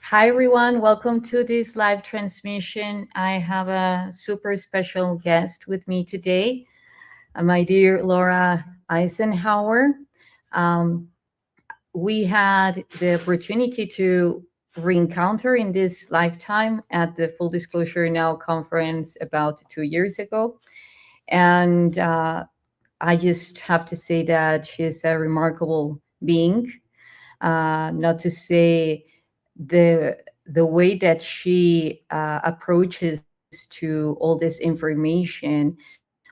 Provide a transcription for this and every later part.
Hi, everyone. Welcome to this live transmission. I have a super special guest with me today, my dear Laura Einsenhower. We had the opportunity to re-encounter in this lifetime at the Full Disclosure Now conference about 2 years ago. And I just have to say that she's a remarkable being, not to say the way that she approaches to all this information,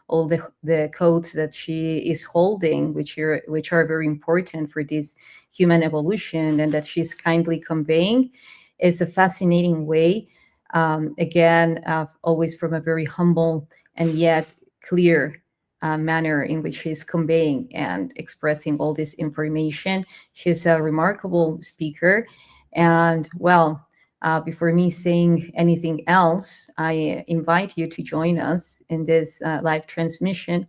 all the codes that she is holding, which are very important for this human evolution, and that she's kindly conveying, is a fascinating way. Again, always from a very humble and yet clear manner in which she's conveying and expressing all this information. She's a remarkable speaker. And well, before me saying anything else, I invite you to join us in this live transmission,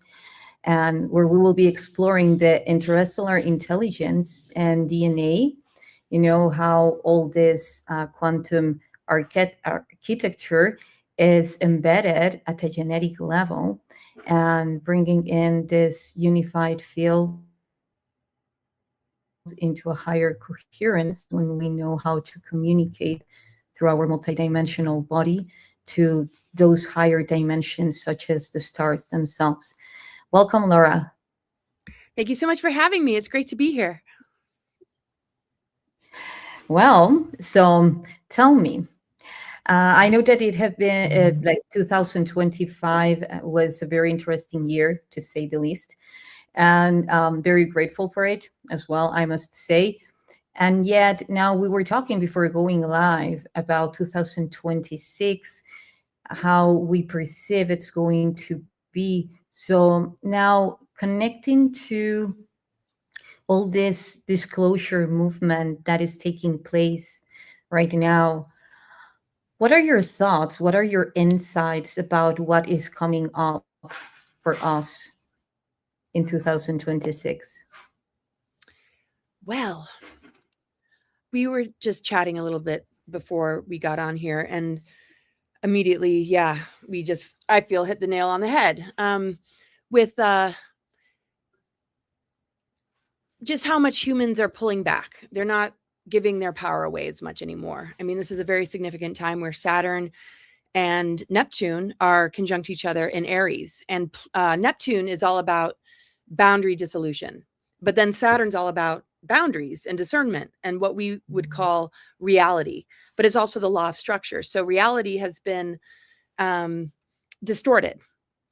and where we will be exploring the interstellar intelligence and DNA. You know how all this quantum architecture is embedded at a genetic level, and bringing in this unified field into a higher coherence when we know how to communicate through our multidimensional body to those higher dimensions, such as the stars themselves. Welcome, Laura. Thank you so much for having me. It's great to be here. Well, so tell me, I know that it had been like 2025 was a very interesting year, to say the least, and very grateful for it as well, I must say. And yet now we were talking before going live about 2026, how we perceive it's going to be. So now connecting to all this disclosure movement that is taking place right now, what are your thoughts? What are your insights about what is coming up for us in 2026? Well, we were just chatting a little bit before we got on here, and immediately, I feel hit the nail on the head with just how much humans are pulling back. They're not giving their power away as much anymore. I mean, this is a very significant time where Saturn and Neptune are conjunct each other in Aries. And Neptune is all about boundary dissolution. But then Saturn's all about boundaries and discernment and what we would call reality. But it's also the law of structure. So reality has been distorted,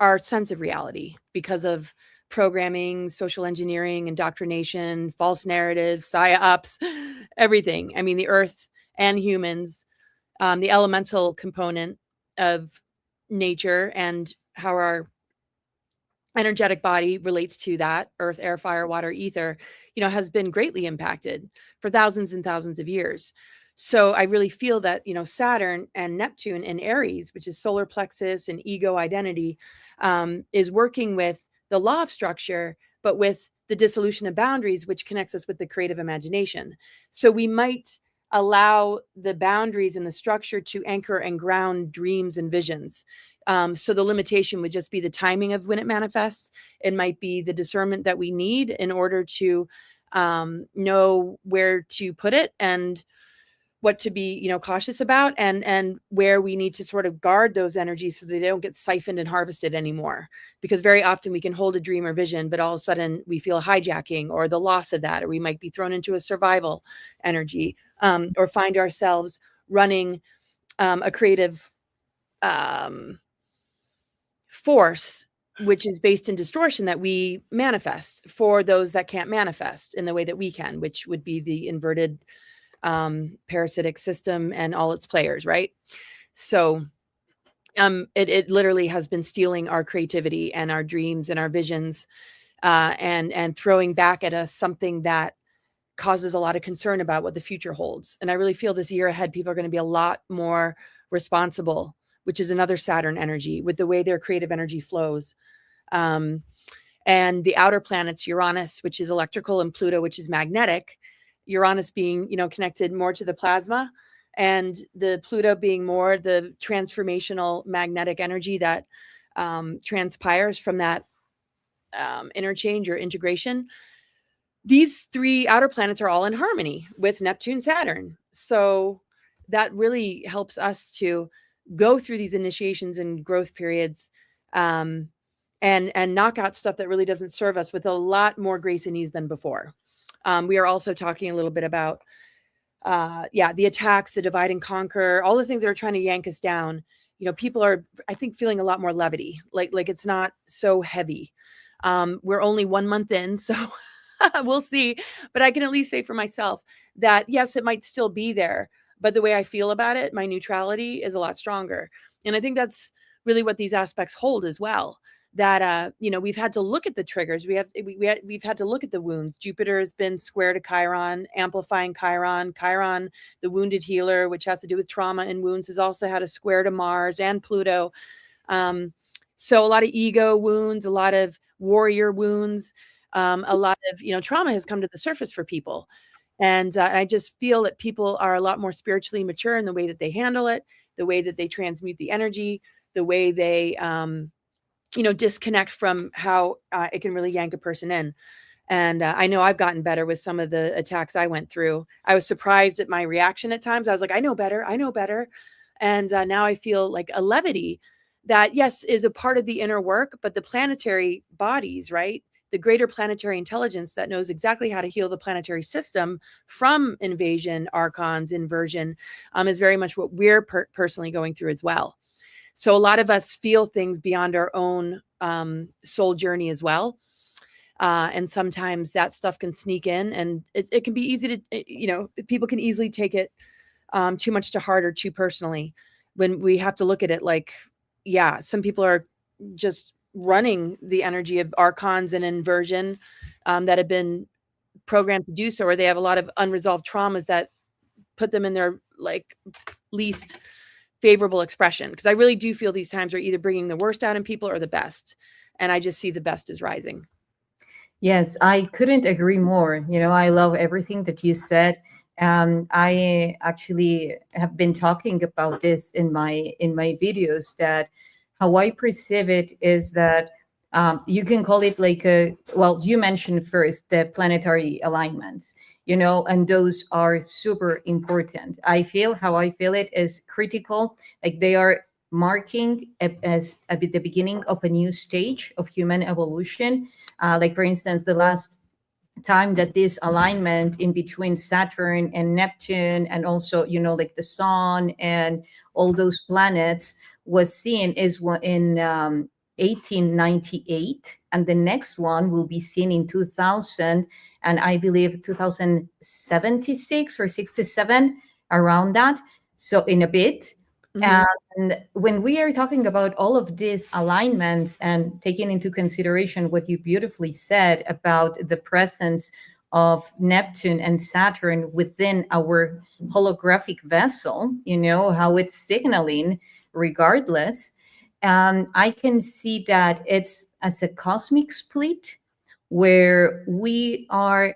our sense of reality, because of programming, social engineering, indoctrination, false narratives, psyops, everything. I mean, the earth and humans, the elemental component of nature and how our energetic body relates to that, earth, air, fire, water, ether, has been greatly impacted for thousands and thousands of years. So I really feel that, Saturn and Neptune in Aries, which is solar plexus and ego identity, is working with the law of structure, but with the dissolution of boundaries, which connects us with the creative imagination. So we might allow the boundaries and the structure to anchor and ground dreams and visions. So the limitation would just be the timing of when it manifests. It might be the discernment that we need in order to know where to put it and what to be, cautious about, and where we need to sort of guard those energies so they don't get siphoned and harvested anymore. Because very often we can hold a dream or vision, but all of a sudden we feel a hijacking or the loss of that, or we might be thrown into a survival energy, or find ourselves running a creative force, which is based in distortion that we manifest for those that can't manifest in the way that we can, which would be the inverted parasitic system and all its players, right? So it literally has been stealing our creativity and our dreams and our visions, and throwing back at us something that causes a lot of concern about what the future holds. And I really feel this year ahead, people are going to be a lot more responsible, which is another Saturn energy, with the way their creative energy flows. And the outer planets, Uranus, which is electrical, and Pluto, which is magnetic. Uranus being, connected more to the plasma, and the Pluto being more the transformational magnetic energy that transpires from that interchange or integration. These three outer planets are all in harmony with Neptune, Saturn. So that really helps us to go through these initiations and growth periods, and knock out stuff that really doesn't serve us with a lot more grace and ease than before. We are also talking a little bit about, the attacks, the divide and conquer, all the things that are trying to yank us down. People are, I think, feeling a lot more levity, like it's not so heavy. We're only 1 month in, so we'll see. But I can at least say for myself that, yes, it might still be there, but the way I feel about it, my neutrality is a lot stronger. And I think that's really what these aspects hold as well. That we've had to look at the triggers. We've had to look at the wounds. Jupiter has been square to Chiron, amplifying Chiron. Chiron, the wounded healer, which has to do with trauma and wounds, has also had a square to Mars and Pluto. So a lot of ego wounds, a lot of warrior wounds, a lot of trauma has come to the surface for people. And I just feel that people are a lot more spiritually mature in the way that they handle it, the way that they transmute the energy, the way they disconnect from how it can really yank a person in. And I know I've gotten better with some of the attacks I went through. I was surprised at my reaction at times. I was like, I know better. And now I feel like a levity that, yes, is a part of the inner work, but the planetary bodies, right? The greater planetary intelligence that knows exactly how to heal the planetary system from invasion, archons, inversion, is very much what we're personally going through as well. So a lot of us feel things beyond our own soul journey as well. And sometimes that stuff can sneak in, and it can be easy to, people can easily take it too much to heart or too personally, when we have to look at it like, yeah, some people are just running the energy of archons and inversion that have been programmed to do so, or they have a lot of unresolved traumas that put them in their least favorable expression. Because I really do feel these times are either bringing the worst out in people or the best. And I just see the best is rising. Yes, I couldn't agree more. I love everything that you said. I actually have been talking about this in my videos, that how I perceive it is that you can call it you mentioned first the planetary alignments, and those are super important. How I feel it is critical. Like they are marking as the beginning of a new stage of human evolution. For instance, the last time that this alignment in between Saturn and Neptune, and also the sun and all those planets was seen, is in 1898, and the next one will be seen in 2000, and I believe 2076 or 67, around that, so in a bit. Mm-hmm. And when we are talking about all of these alignments and taking into consideration what you beautifully said about the presence of Neptune and Saturn within our holographic vessel, how it's signaling regardless. And I can see that it's as a cosmic split where when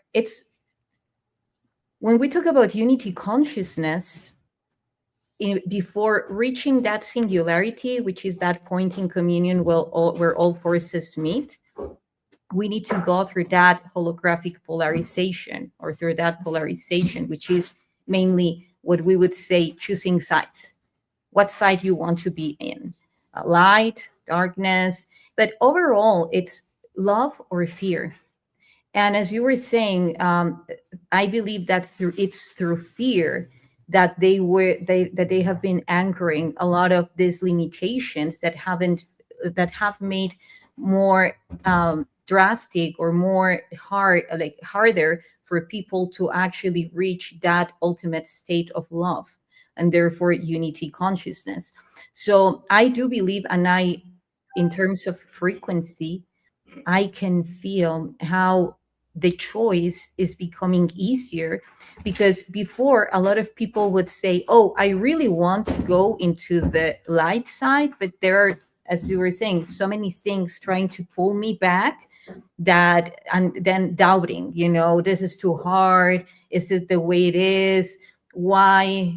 we talk about unity consciousness, before reaching that singularity, which is that point in communion where all forces meet, we need to go through that holographic polarization, or through that polarization, which is mainly what we would say choosing sides. What side you want to be in, light, darkness, but overall it's love or fear. And as you were saying, I believe that it's through fear that they have been anchoring a lot of these limitations that have made more drastic or more harder for people to actually reach that ultimate state of love, and therefore unity consciousness. So I do believe, and in terms of frequency, I can feel how the choice is becoming easier, because before a lot of people would say, oh, I really want to go into the light side, but there are, as you were saying, so many things trying to pull me back, and then doubting, this is too hard. Is it the way it is? Why,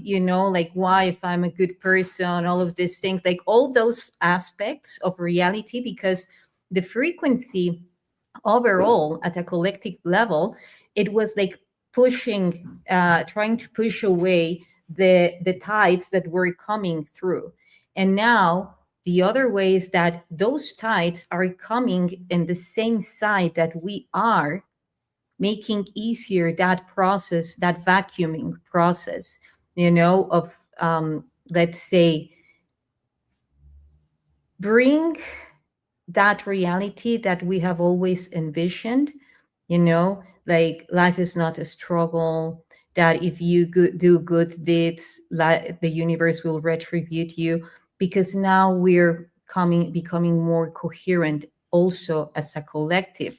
why, if I'm a good person, all of these things, like all those aspects of reality, because the frequency overall at a collective level, it was like trying to push away the tides that were coming through. And now the other way is that those tides are coming in the same side that we are, making easier that process, that vacuuming process, of let's say, bring that reality that we have always envisioned, like life is not a struggle, that if you do good deeds, the universe will retribute you, because now we're becoming more coherent also as a collective,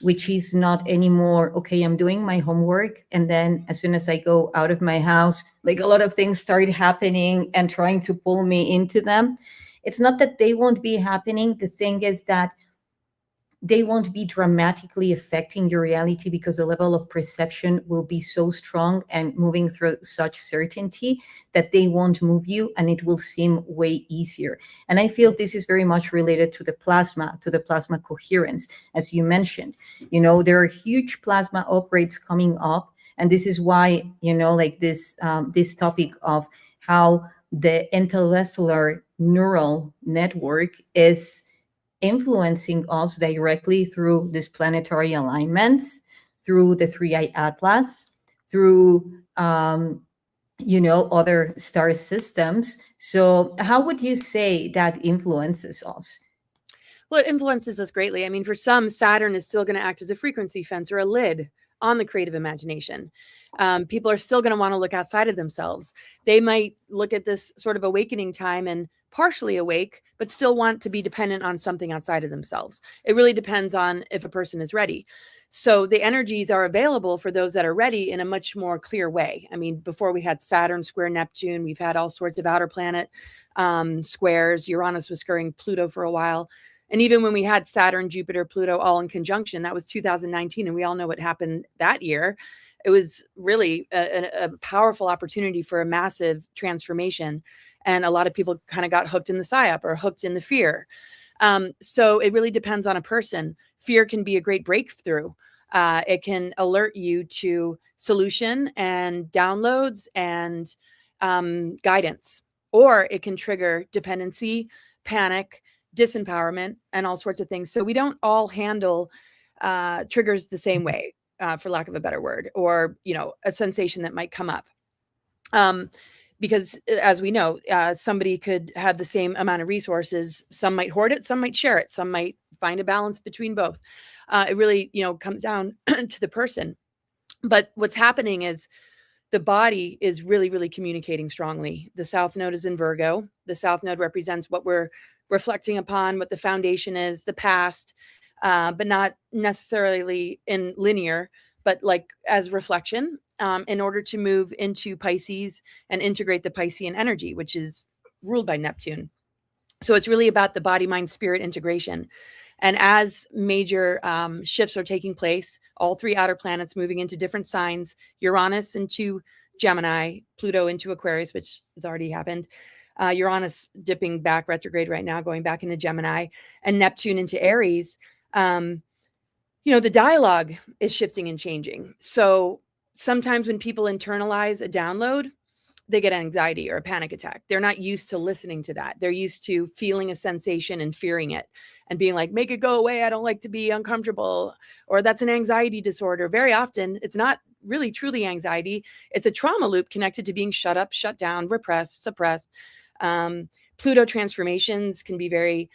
which is not anymore, okay, I'm doing my homework, and then as soon as I go out of my house, like a lot of things start happening and trying to pull me into them. It's not that they won't be happening. The thing is that they won't be dramatically affecting your reality, because the level of perception will be so strong and moving through such certainty that they won't move you, and it will seem way easier. And I feel this is very much related to the plasma coherence, as you mentioned. There are huge plasma upgrades coming up, and this is why, like this topic of how the interstellar neural network is influencing us directly through these planetary alignments, through the 3i Atlas, through other star systems. So how would you say that influences us? Well, it influences us greatly. I mean, for some, Saturn is still going to act as a frequency fence or a lid on the creative imagination. People are still going to want to look outside of themselves. They might look at this sort of awakening time and partially awake, but still want to be dependent on something outside of themselves. It really depends on if a person is ready. So the energies are available for those that are ready in a much more clear way. I mean, before we had Saturn square Neptune, we've had all sorts of outer planet squares. Uranus was squaring Pluto for a while. And even when we had Saturn, Jupiter, Pluto all in conjunction, that was 2019. And we all know what happened that year. It was really a powerful opportunity for a massive transformation. And a lot of people kind of got hooked in the psyop or hooked in the fear. So it really depends on a person. Fear can be a great breakthrough. It can alert you to solution and downloads and guidance, or it can trigger dependency, panic, disempowerment, and all sorts of things. So we don't all handle triggers the same way, for lack of a better word, or, a sensation that might come up. Because as we know, somebody could have the same amount of resources. Some might hoard it, some might share it, some might find a balance between both. It really, comes down to the person. But what's happening is the body is really, really communicating strongly. The South Node is in Virgo. The South Node represents what we're reflecting upon, what the foundation is, the past, but not necessarily in linear, but like as reflection, in order to move into Pisces and integrate the Piscean energy, which is ruled by Neptune. So it's really about the body, mind, spirit integration. And as major shifts are taking place, all three outer planets moving into different signs, Uranus into Gemini, Pluto into Aquarius, which has already happened, Uranus dipping back retrograde right now, going back into Gemini, and Neptune into Aries, the dialogue is shifting and changing. So sometimes when people internalize a download, they get anxiety or a panic attack. They're not used to listening to that. They're used to feeling a sensation and fearing it and being like, make it go away. I don't like to be uncomfortable. Or that's an anxiety disorder. Very often, it's not really truly anxiety. It's a trauma loop connected to being shut up, shut down, repressed, suppressed. Pluto transformations can be very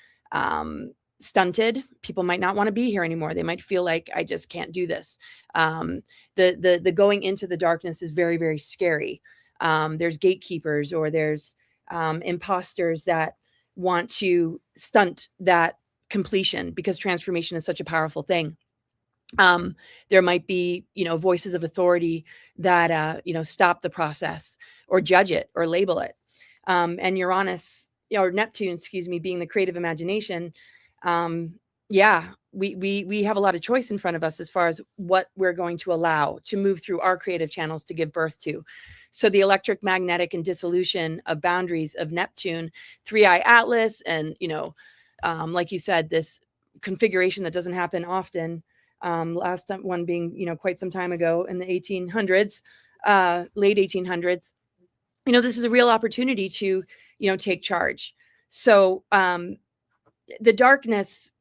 stunted. People might not want to be here anymore. They might feel like, I just can't do this. The going into the darkness is very, very scary. There's gatekeepers, or there's imposters that want to stunt that completion, because transformation is such a powerful thing. There might be, voices of authority that, stop the process or judge it or label it. And Uranus, or Neptune, being the creative imagination. We have a lot of choice in front of us as far as what we're going to allow to move through our creative channels to give birth to. So the electric, magnetic, and dissolution of boundaries of Neptune, 3i Atlas, and, like you said, this configuration that doesn't happen often. Last time one being, quite some time ago in the 1800s, late 1800s, this is a real opportunity to, take charge. So the darkness,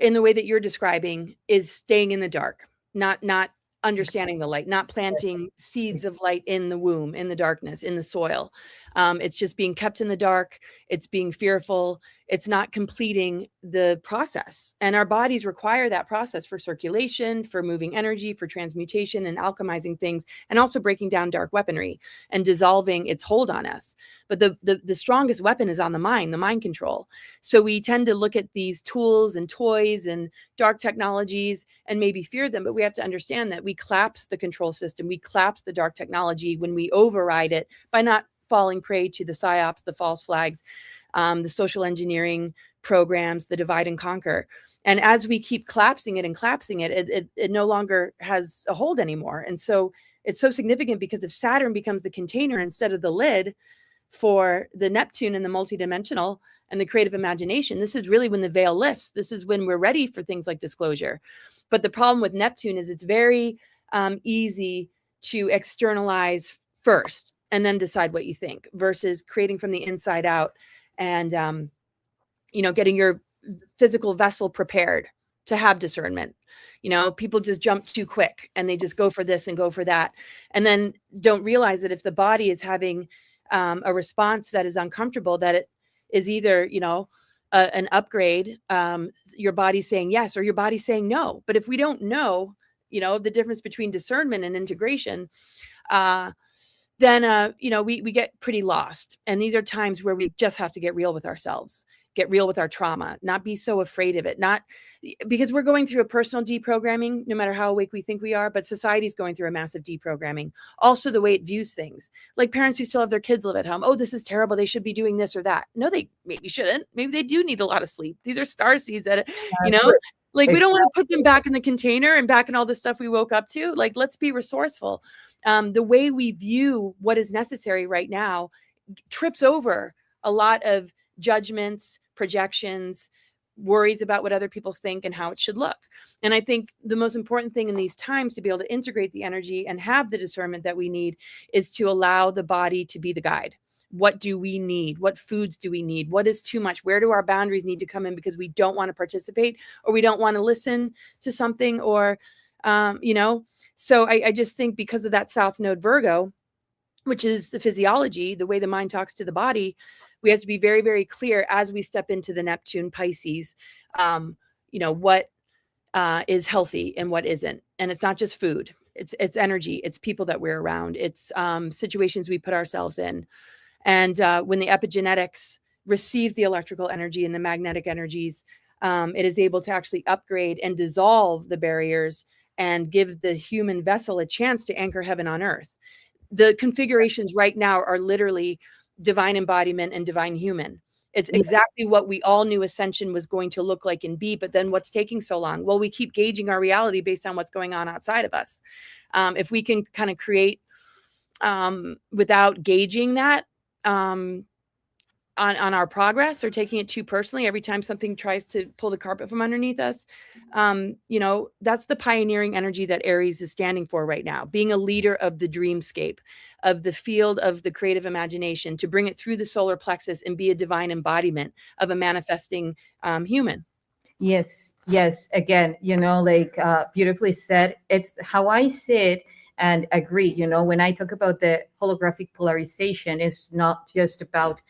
in the way that you're describing, is staying in the dark, not understanding the light, not planting seeds of light in the womb, in the darkness, in the soil. It's just being kept in the dark. It's being fearful. It's not completing the process. And our bodies require that process for circulation, for moving energy, for transmutation and alchemizing things, and also breaking down dark weaponry and dissolving its hold on us. But the strongest weapon is on the mind control. So we tend to look at these tools and toys and dark technologies and maybe fear them, but we have to understand that we collapse the control system. We collapse the dark technology when we override it by not falling prey to the psyops, the false flags, the social engineering programs, the divide and conquer. And as we keep collapsing it, it no longer has a hold anymore. And so it's so significant, because if Saturn becomes the container instead of the lid for the Neptune and the multidimensional and the creative imagination, this is really when the veil lifts. This is when we're ready for things like disclosure. But the problem with Neptune is it's very easy to externalize first and then decide what you think, versus creating from the inside out and, getting your physical vessel prepared to have discernment. People just jump too quick and they just go for this and go for that, and then don't realize that if the body is having a response that is uncomfortable, that it is either, an upgrade, your body's saying yes, or your body's saying no. But if we don't know, the difference between discernment and integration, then, we get pretty lost. And these are times where we just have to get real with ourselves, get real with our trauma, not be so afraid of it, not because we're going through a personal deprogramming, no matter how awake we think we are, but society's going through a massive deprogramming. Also the way it views things, like parents who still have their kids live at home. Oh, this is terrible. They should be doing this or that. No, they maybe shouldn't. Maybe they do need a lot of sleep. These are star seeds that, like we don't want to put them back in the container and back in all the stuff we woke up to. Like, let's be resourceful. The way we view what is necessary right now trips over a lot of judgments, projections, worries about what other people think and how it should look. And I think the most important thing in these times to be able to integrate the energy and have the discernment that we need is to allow the body to be the guide. What do we need? What foods do we need? What is too much? Where do our boundaries need to come in because we don't want to participate or we don't want to listen to something or, so I just think because of that South Node Virgo, which is the physiology, the way the mind talks to the body, we have to be very, very clear as we step into the Neptune Pisces, what is healthy and what isn't. And it's not just food. It's energy. It's people that we're around. It's situations we put ourselves in. And when the epigenetics receive the electrical energy and the magnetic energies, it is able to actually upgrade and dissolve the barriers and give the human vessel a chance to anchor heaven on earth. The configurations right now are literally divine embodiment and divine human. It's exactly what we all knew ascension was going to look like and be, but then what's taking so long? Well, we keep gauging our reality based on what's going on outside of us. If we can kind of create without gauging that on our progress or taking it too personally every time something tries to pull the carpet from underneath us, that's the pioneering energy that Aries is standing for right now, being a leader of the dreamscape, of the field of the creative imagination, to bring it through the solar plexus and be a divine embodiment of a manifesting human. Yes, yes. Again, beautifully said. It's how I see it and agree. When I talk about the holographic polarization, it's not just about,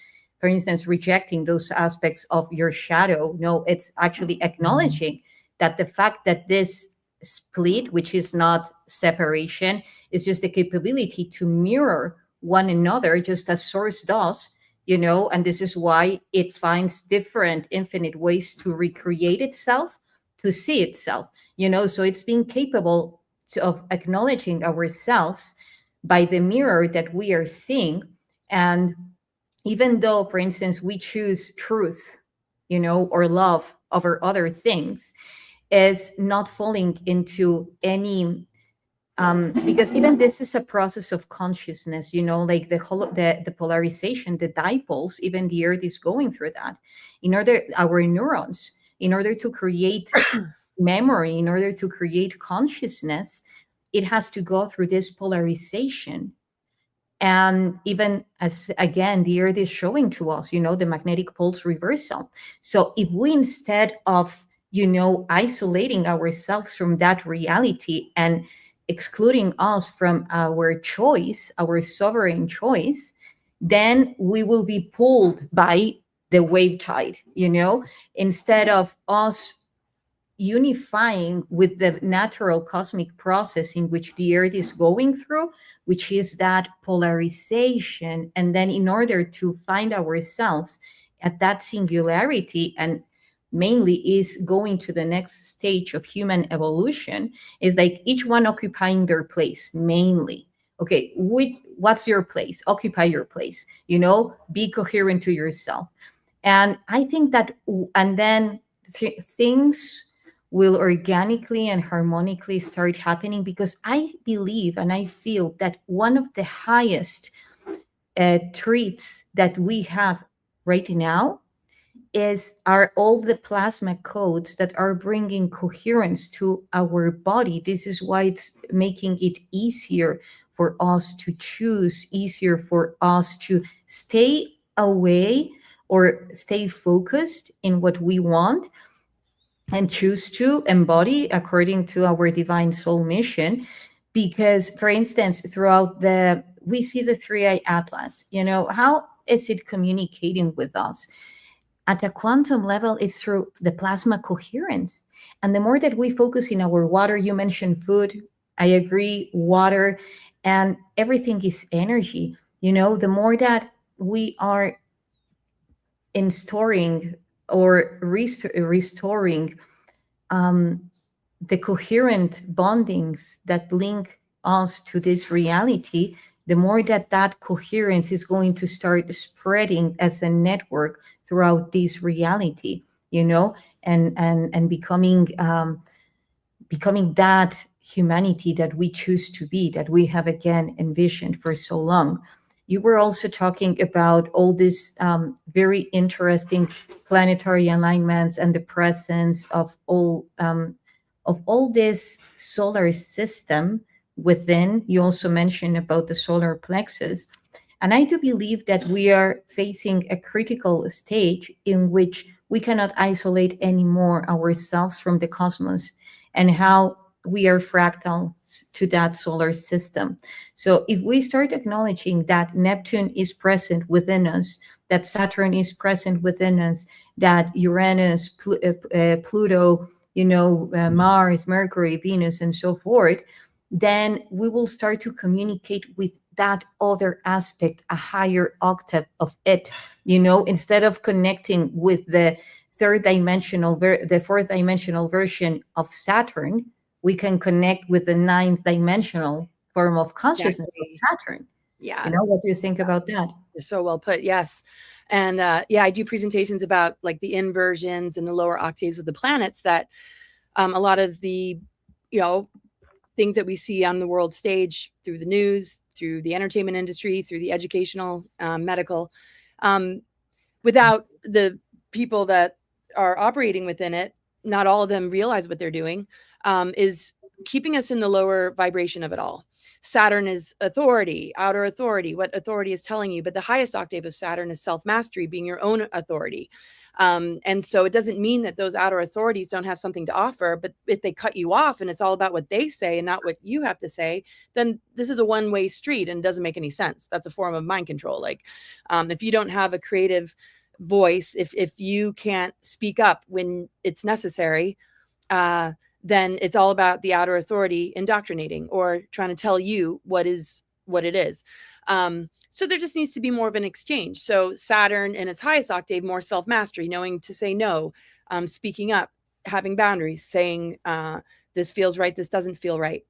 for instance, rejecting those aspects of your shadow. No, it's actually acknowledging that the fact that this split, which is not separation, is just the capability to mirror one another, just as source does. And this is why it finds different infinite ways to recreate itself, to see itself, so it's being capable of acknowledging ourselves by the mirror that we are seeing. And even though, for instance, we choose truth, or love over other things, is not falling into any because even this is a process of consciousness, like the polarization, the dipoles, even the earth is going through that. Our neurons, in order to create memory, in order to create consciousness, it has to go through this polarization. And even as, again, the earth is showing to us, the magnetic poles reversal. So if we, instead of, isolating ourselves from that reality and excluding us from our choice, our sovereign choice, then we will be pulled by the wave tide, instead of us unifying with the natural cosmic process in which the earth is going through, which is that polarization. And then in order to find ourselves at that singularity, and mainly is going to the next stage of human evolution, is like each one occupying their place mainly. Okay, what's your place? Occupy your place, be coherent to yourself. And I think that, and then things will organically and harmonically start happening, because I believe and I feel that one of the highest traits that we have right now are all the plasma codes that are bringing coherence to our body. This is why it's making it easier for us to choose, easier for us to stay away or stay focused in what we want and choose to embody according to our divine soul mission. Because, for instance, we see the 3i atlas, how is it communicating with us? At a quantum level, it's through the plasma coherence. And the more that we focus in our water, you mentioned food, I agree, water, and everything is energy. The more that we are in storing or restoring the coherent bondings that link us to this reality, the more that coherence is going to start spreading as a network throughout this reality, and becoming that humanity that we choose to be, that we have again envisioned for so long. You were also talking about all these very interesting planetary alignments and the presence of all this solar system within. You also mentioned about the solar plexus. And I do believe that we are facing a critical stage in which we cannot isolate anymore ourselves from the cosmos, and how we are fractal to that solar system. So if we start acknowledging that Neptune is present within us, that Saturn is present within us, that Uranus, Pluto, Mars, Mercury, Venus, and so forth, then we will start to communicate with that other aspect, a higher octave of it, instead of connecting with the fourth dimensional version of Saturn, we can connect with the ninth dimensional form of consciousness of Exactly. Saturn. Yeah. What do you think about that? So well put. Yes. And I do presentations about like the inversions and the lower octaves of the planets that a lot of the, things that we see on the world stage through the news, through the entertainment industry, through the educational, medical, without the people that are operating within it, not all of them realize what they're doing, is keeping us in the lower vibration of it all. Saturn is authority, outer authority, what authority is telling you. But the highest octave of Saturn is self-mastery, being your own authority. And so it doesn't mean that those outer authorities don't have something to offer, but if they cut you off and it's all about what they say and not what you have to say, then this is a one-way street and doesn't make any sense. That's a form of mind control. Like if you don't have a creative voice, if you can't speak up when it's necessary, then it's all about the outer authority indoctrinating or trying to tell you what it is. So there just needs to be more of an exchange. So Saturn in its highest octave, more self-mastery, knowing to say no, speaking up, having boundaries, saying this feels right, this doesn't feel right.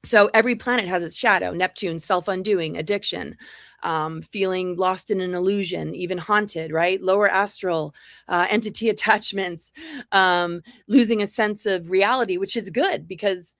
So every planet has its shadow. Neptune, self-undoing, addiction, feeling lost in an illusion, even haunted, right? Lower astral, entity attachments, losing a sense of reality, which is good because,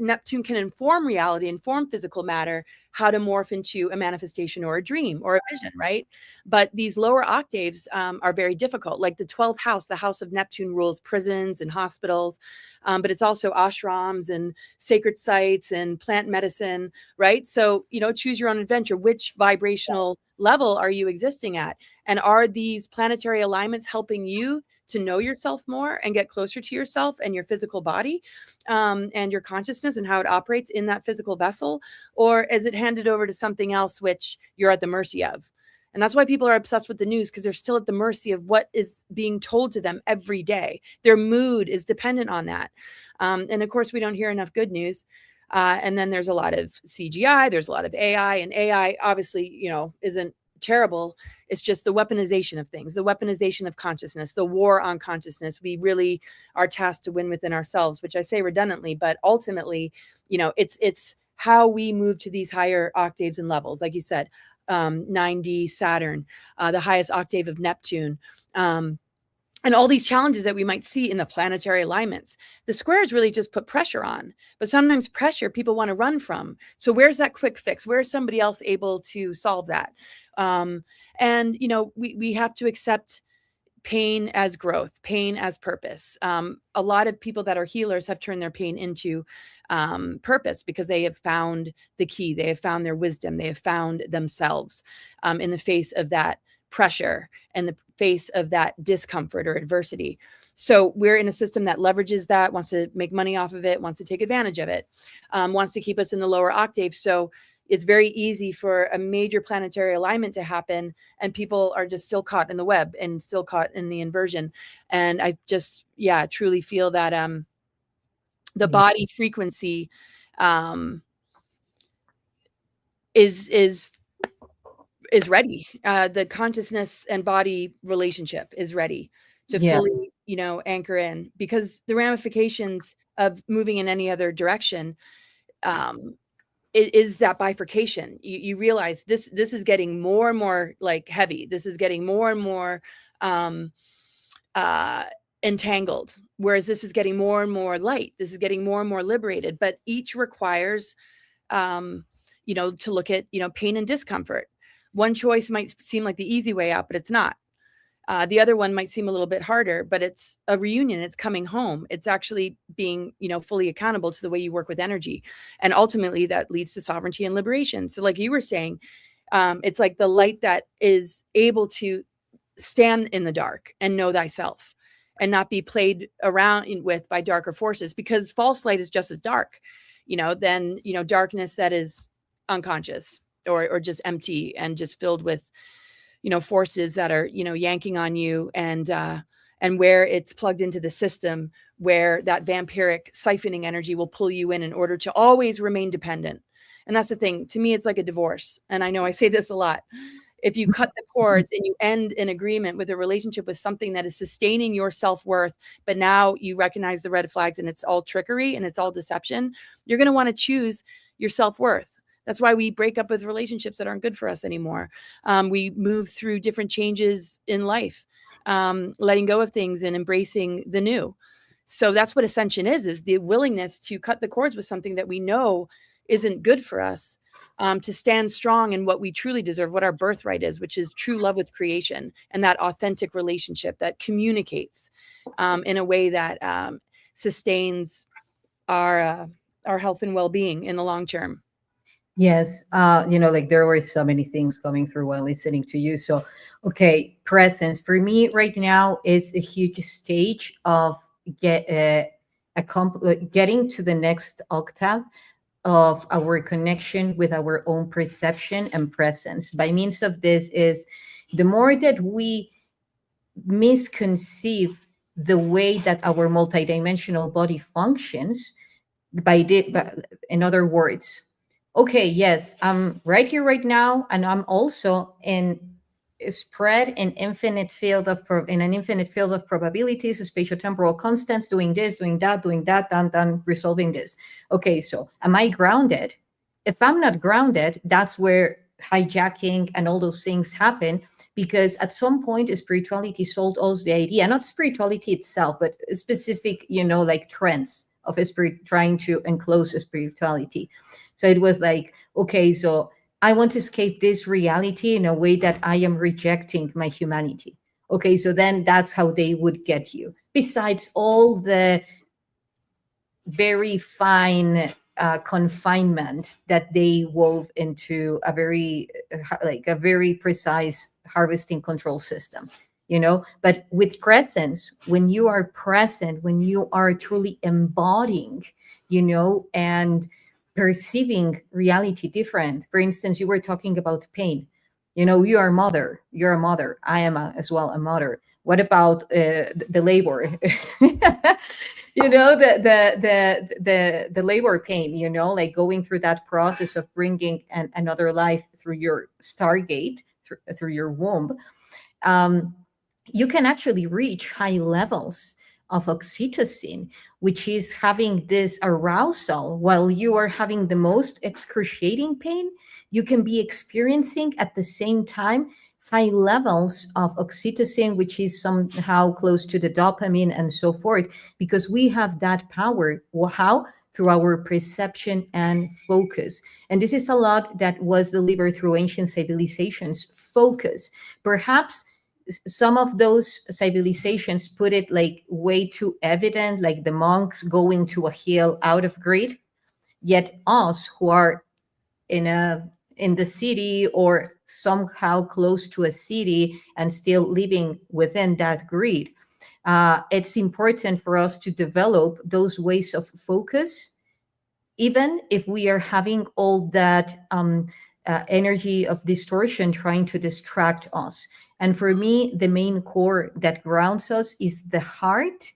Neptune can inform reality, inform physical matter, how to morph into a manifestation or a dream or a vision, right? But these lower octaves are very difficult. Like the 12th house, the house of Neptune rules prisons and hospitals, but it's also ashrams and sacred sites and plant medicine, right? So, choose your own adventure. Which vibrational level are you existing at? And are these planetary alignments helping you to know yourself more and get closer to yourself and your physical body and your consciousness and how it operates in that physical vessel? Or is it handed over to something else which you're at the mercy of? And that's why people are obsessed with the news, because they're still at the mercy of what is being told to them every day. Their mood is dependent on that. And of course, we don't hear enough good news. And then there's a lot of CGI, there's a lot of AI, and AI obviously, isn't terrible. It's just the weaponization of things, the weaponization of consciousness, the war on consciousness. We really are tasked to win within ourselves, which I say redundantly, but ultimately, it's how we move to these higher octaves and levels. Like you said, 9D Saturn, the highest octave of Neptune, and all these challenges that we might see in the planetary alignments. The squares really just put pressure on, but sometimes pressure people want to run from. So where's that quick fix? Where's somebody else able to solve that? And, we have to accept pain as growth, pain as purpose. A lot of people that are healers have turned their pain into purpose because they have found the key. They have found their wisdom. They have found themselves in the face of that pressure and the face of that discomfort or adversity. So we're in a system that leverages that, wants to make money off of it, wants to take advantage of it, wants to keep us in the lower octave. So it's very easy for a major planetary alignment to happen and people are just still caught in the web and still caught in the inversion. And I just, truly feel that the body frequency is ready. The consciousness and body relationship is ready to fully, anchor in, because the ramifications of moving in any other direction is that bifurcation. You realize this is getting more and more like heavy. This is getting more and more entangled, whereas this is getting more and more light. This is getting more and more liberated. But each requires, to look at, pain and discomfort. One choice might seem like the easy way out, but it's not. The other one might seem a little bit harder, but it's a reunion. It's coming home. It's actually being, fully accountable to the way you work with energy. And ultimately that leads to sovereignty and liberation. So like you were saying, it's like the light that is able to stand in the dark and know thyself and not be played around with by darker forces, because false light is just as dark, than, darkness that is unconscious or just empty and just filled with, forces that are, yanking on you, and where it's plugged into the system, where that vampiric siphoning energy will pull you in order to always remain dependent. And that's the thing. To me, it's like a divorce. And I know I say this a lot. If you cut the cords and you end in agreement with a relationship with something that is sustaining your self-worth, but now you recognize the red flags and it's all trickery and it's all deception, you're going to want to choose your self-worth. That's why we break up with relationships that aren't good for us anymore. We move through different changes in life, letting go of things and embracing the new. So that's what ascension is the willingness to cut the cords with something that we know isn't good for us, to stand strong in what we truly deserve, what our birthright is, which is true love with creation and that authentic relationship that communicates in a way that sustains our health and well-being in the long term. Yes, like there were so many things coming through while listening to you. So, okay, presence for me right now is a huge stage of getting to the next octave of our connection with our own perception and presence. By means of this is the more that we misconceive the way that our multidimensional body functions, in other words, okay, yes, I'm right here right now, and I'm also spread in an infinite field of probabilities, spatiotemporal constants, doing this, doing that, done, resolving this. Okay, so am I grounded? If I'm not grounded, that's where hijacking and all those things happen, because at some point spirituality sold us the idea, not spirituality itself, but specific, like trends of a spirit trying to enclose spirituality. So it was like, okay, so I want to escape this reality in a way that I am rejecting my humanity. Okay, so then that's how they would get you. Besides all the very fine confinement that they wove into a very precise harvesting control system, but with presence, when you are present, when you are truly embodying, and perceiving reality different. For instance, you were talking about pain. You are a mother. You're a mother. I am as well a mother. What about the labor? The labor pain. Like going through that process of bringing another life through your stargate, through your womb. You can actually reach high levels of oxytocin, which is having this arousal while you are having the most excruciating pain. You can be experiencing at the same time high levels of oxytocin, which is somehow close to the dopamine and so forth, because we have that power. How? Through our perception and focus. And this is a lot that was delivered through ancient civilizations. Focus. Perhaps some of those civilizations put it like way too evident, like the monks going to a hill out of greed. Yet us who are in the city or somehow close to a city and still living within that greed, it's important for us to develop those ways of focus, even if we are having all that energy of distortion trying to distract us. And for me, the main core that grounds us is the heart,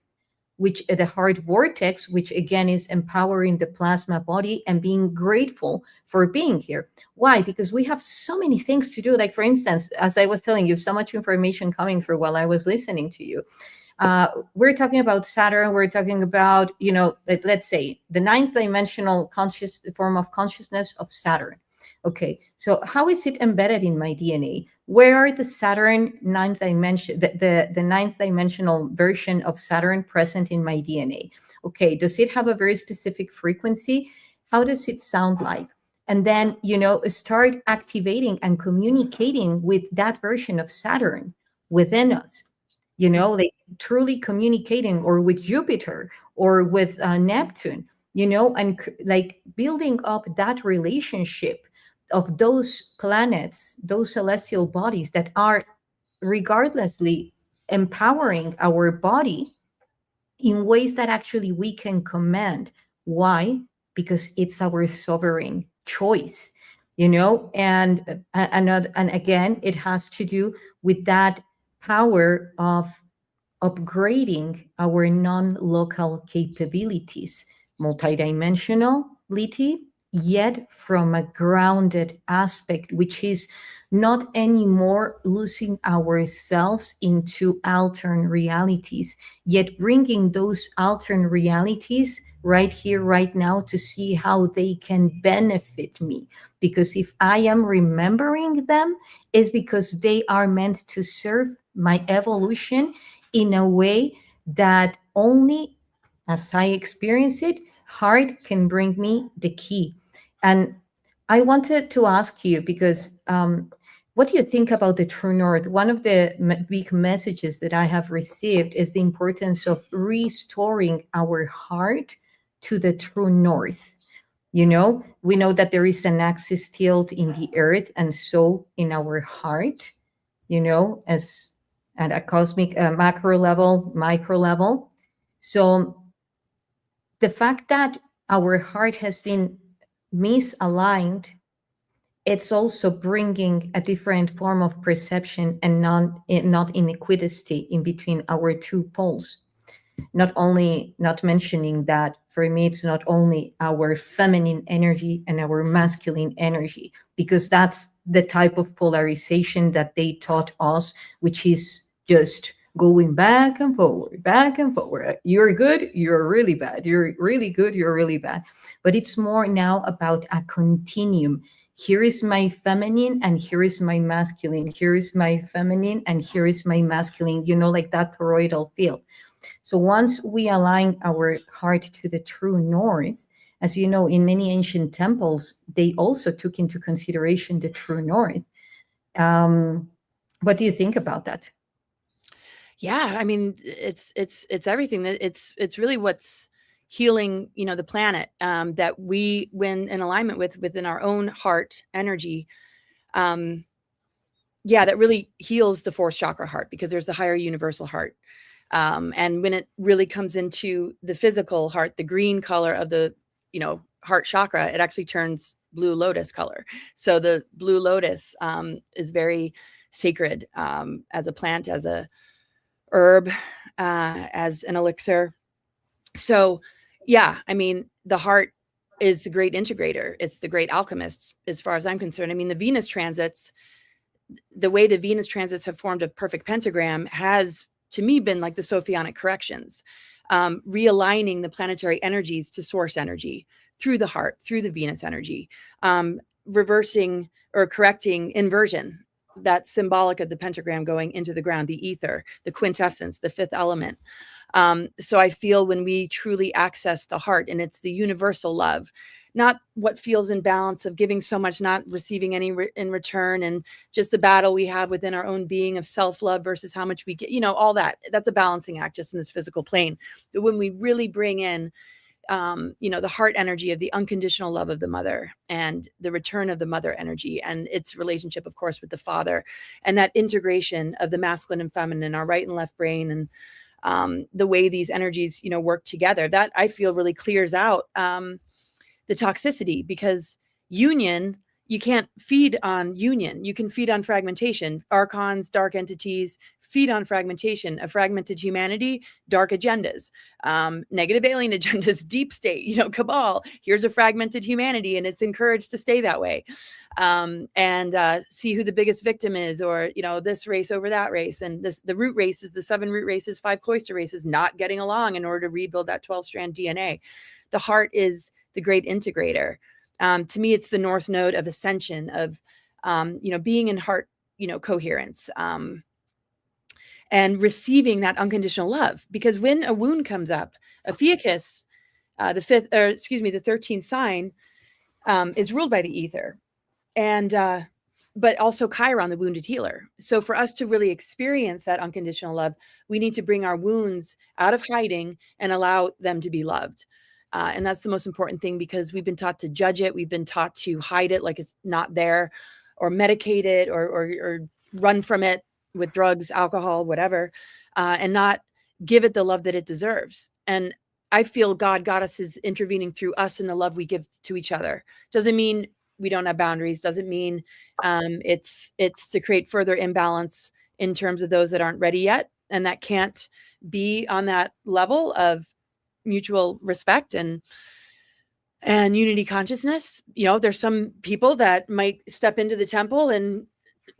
the heart vortex, which again is empowering the plasma body and being grateful for being here. Why? Because we have so many things to do. Like, for instance, as I was telling you, so much information coming through while I was listening to you. We're talking about Saturn. We're talking about, let's say the ninth dimensional form of consciousness of Saturn. Okay, so how is it embedded in my DNA? Where are the Saturn ninth dimension, the ninth dimensional version of Saturn present in my DNA? Okay, does it have a very specific frequency? How does it sound like? And then, start activating and communicating with that version of Saturn within us, like truly communicating, or with Jupiter or with Neptune, and like building up that relationship of those planets, those celestial bodies that are regardlessly empowering our body in ways that actually we can command. Why? Because it's our sovereign choice, and again, it has to do with that power of upgrading our non-local capabilities, multidimensionality, yet from a grounded aspect, which is not anymore losing ourselves into alternate realities, yet bringing those alternate realities right here, right now, to see how they can benefit me. Because if I am remembering them, it's because they are meant to serve my evolution in a way that only as I experience it, heart can bring me the key. And I wanted to ask you because what do you think about the true north? One of the big messages that I have received is the importance of restoring our heart to the true north. You know, we know that there is an axis tilt in the earth and so in our heart, you know, as at a cosmic macro level, micro level. So the fact that our heart has been misaligned, it's also bringing a different form of perception and not inequity in between our two poles. Not mentioning that for me it's not only our feminine energy and our masculine energy, because that's the type of polarization that they taught us, which is just going back and forward, back and forward. You're good, you're really bad, you're really good, you're really bad. But it's more now about a continuum. Here is my feminine and here is my masculine, here is my feminine and here is my masculine, you know, like that toroidal field. So once we align our heart to the true north, as you know, in many ancient temples, they also took into consideration the true north. What do you think about that? Yeah, I mean, it's everything. That it's really what's healing, you know, the planet, that we, when in alignment with within our own heart energy, yeah, that really heals the fourth chakra heart, because there's the higher universal heart. And when it really comes into the physical heart, the green color of the, you know, heart chakra, it actually turns blue lotus color. So the blue lotus is very sacred, as a plant, as a herb, as an elixir. So yeah, I mean, the heart is the great integrator. It's the great alchemist, as far as I'm concerned. I mean, the Venus transits, the way the Venus transits have formed a perfect pentagram has, to me, been like the Sophionic corrections, realigning the planetary energies to source energy through the heart, through the Venus energy, reversing or correcting inversion, that's symbolic of the pentagram going into the ground, the ether, the quintessence, the fifth element. So I feel when we truly access the heart, and it's the universal love, not what feels in balance of giving so much, not receiving any in return, and just the battle we have within our own being of self-love versus how much we get, you know, all that. That's a balancing act just in this physical plane. But when we really bring in, you know, the heart energy of the unconditional love of the mother and the return of the mother energy and its relationship, of course, with the father, and that integration of the masculine and feminine, our right and left brain, and the way these energies, you know, work together, that I feel really clears out the toxicity, because union, you can't feed on union. You can feed on fragmentation. Archons, dark entities, feed on fragmentation, a fragmented humanity, dark agendas, negative alien agendas, deep state, you know, cabal. Here's a fragmented humanity, and it's encouraged to stay that way. And see who the biggest victim is, or, you know, this race over that race. And the root races, the 7 root races, 5 cloister races, not getting along in order to rebuild that 12-strand DNA. The heart is the great integrator. To me, it's the north node of ascension, of, you know, being in heart, you know, coherence, and receiving that unconditional love. Because when a wound comes up, Ophiuchus, the 13th sign, is ruled by the ether, and but also Chiron, the wounded healer. So for us to really experience that unconditional love, we need to bring our wounds out of hiding and allow them to be loved. And that's the most important thing, because we've been taught to judge it. We've been taught to hide it like it's not there, or medicate it, or run from it with drugs, alcohol, whatever, and not give it the love that it deserves. And I feel God, Goddess is intervening through us in the love we give to each other. Doesn't mean we don't have boundaries. Doesn't mean it's to create further imbalance in terms of those that aren't ready yet, and that can't be on that level of mutual respect and unity consciousness. You know, there's some people that might step into the temple and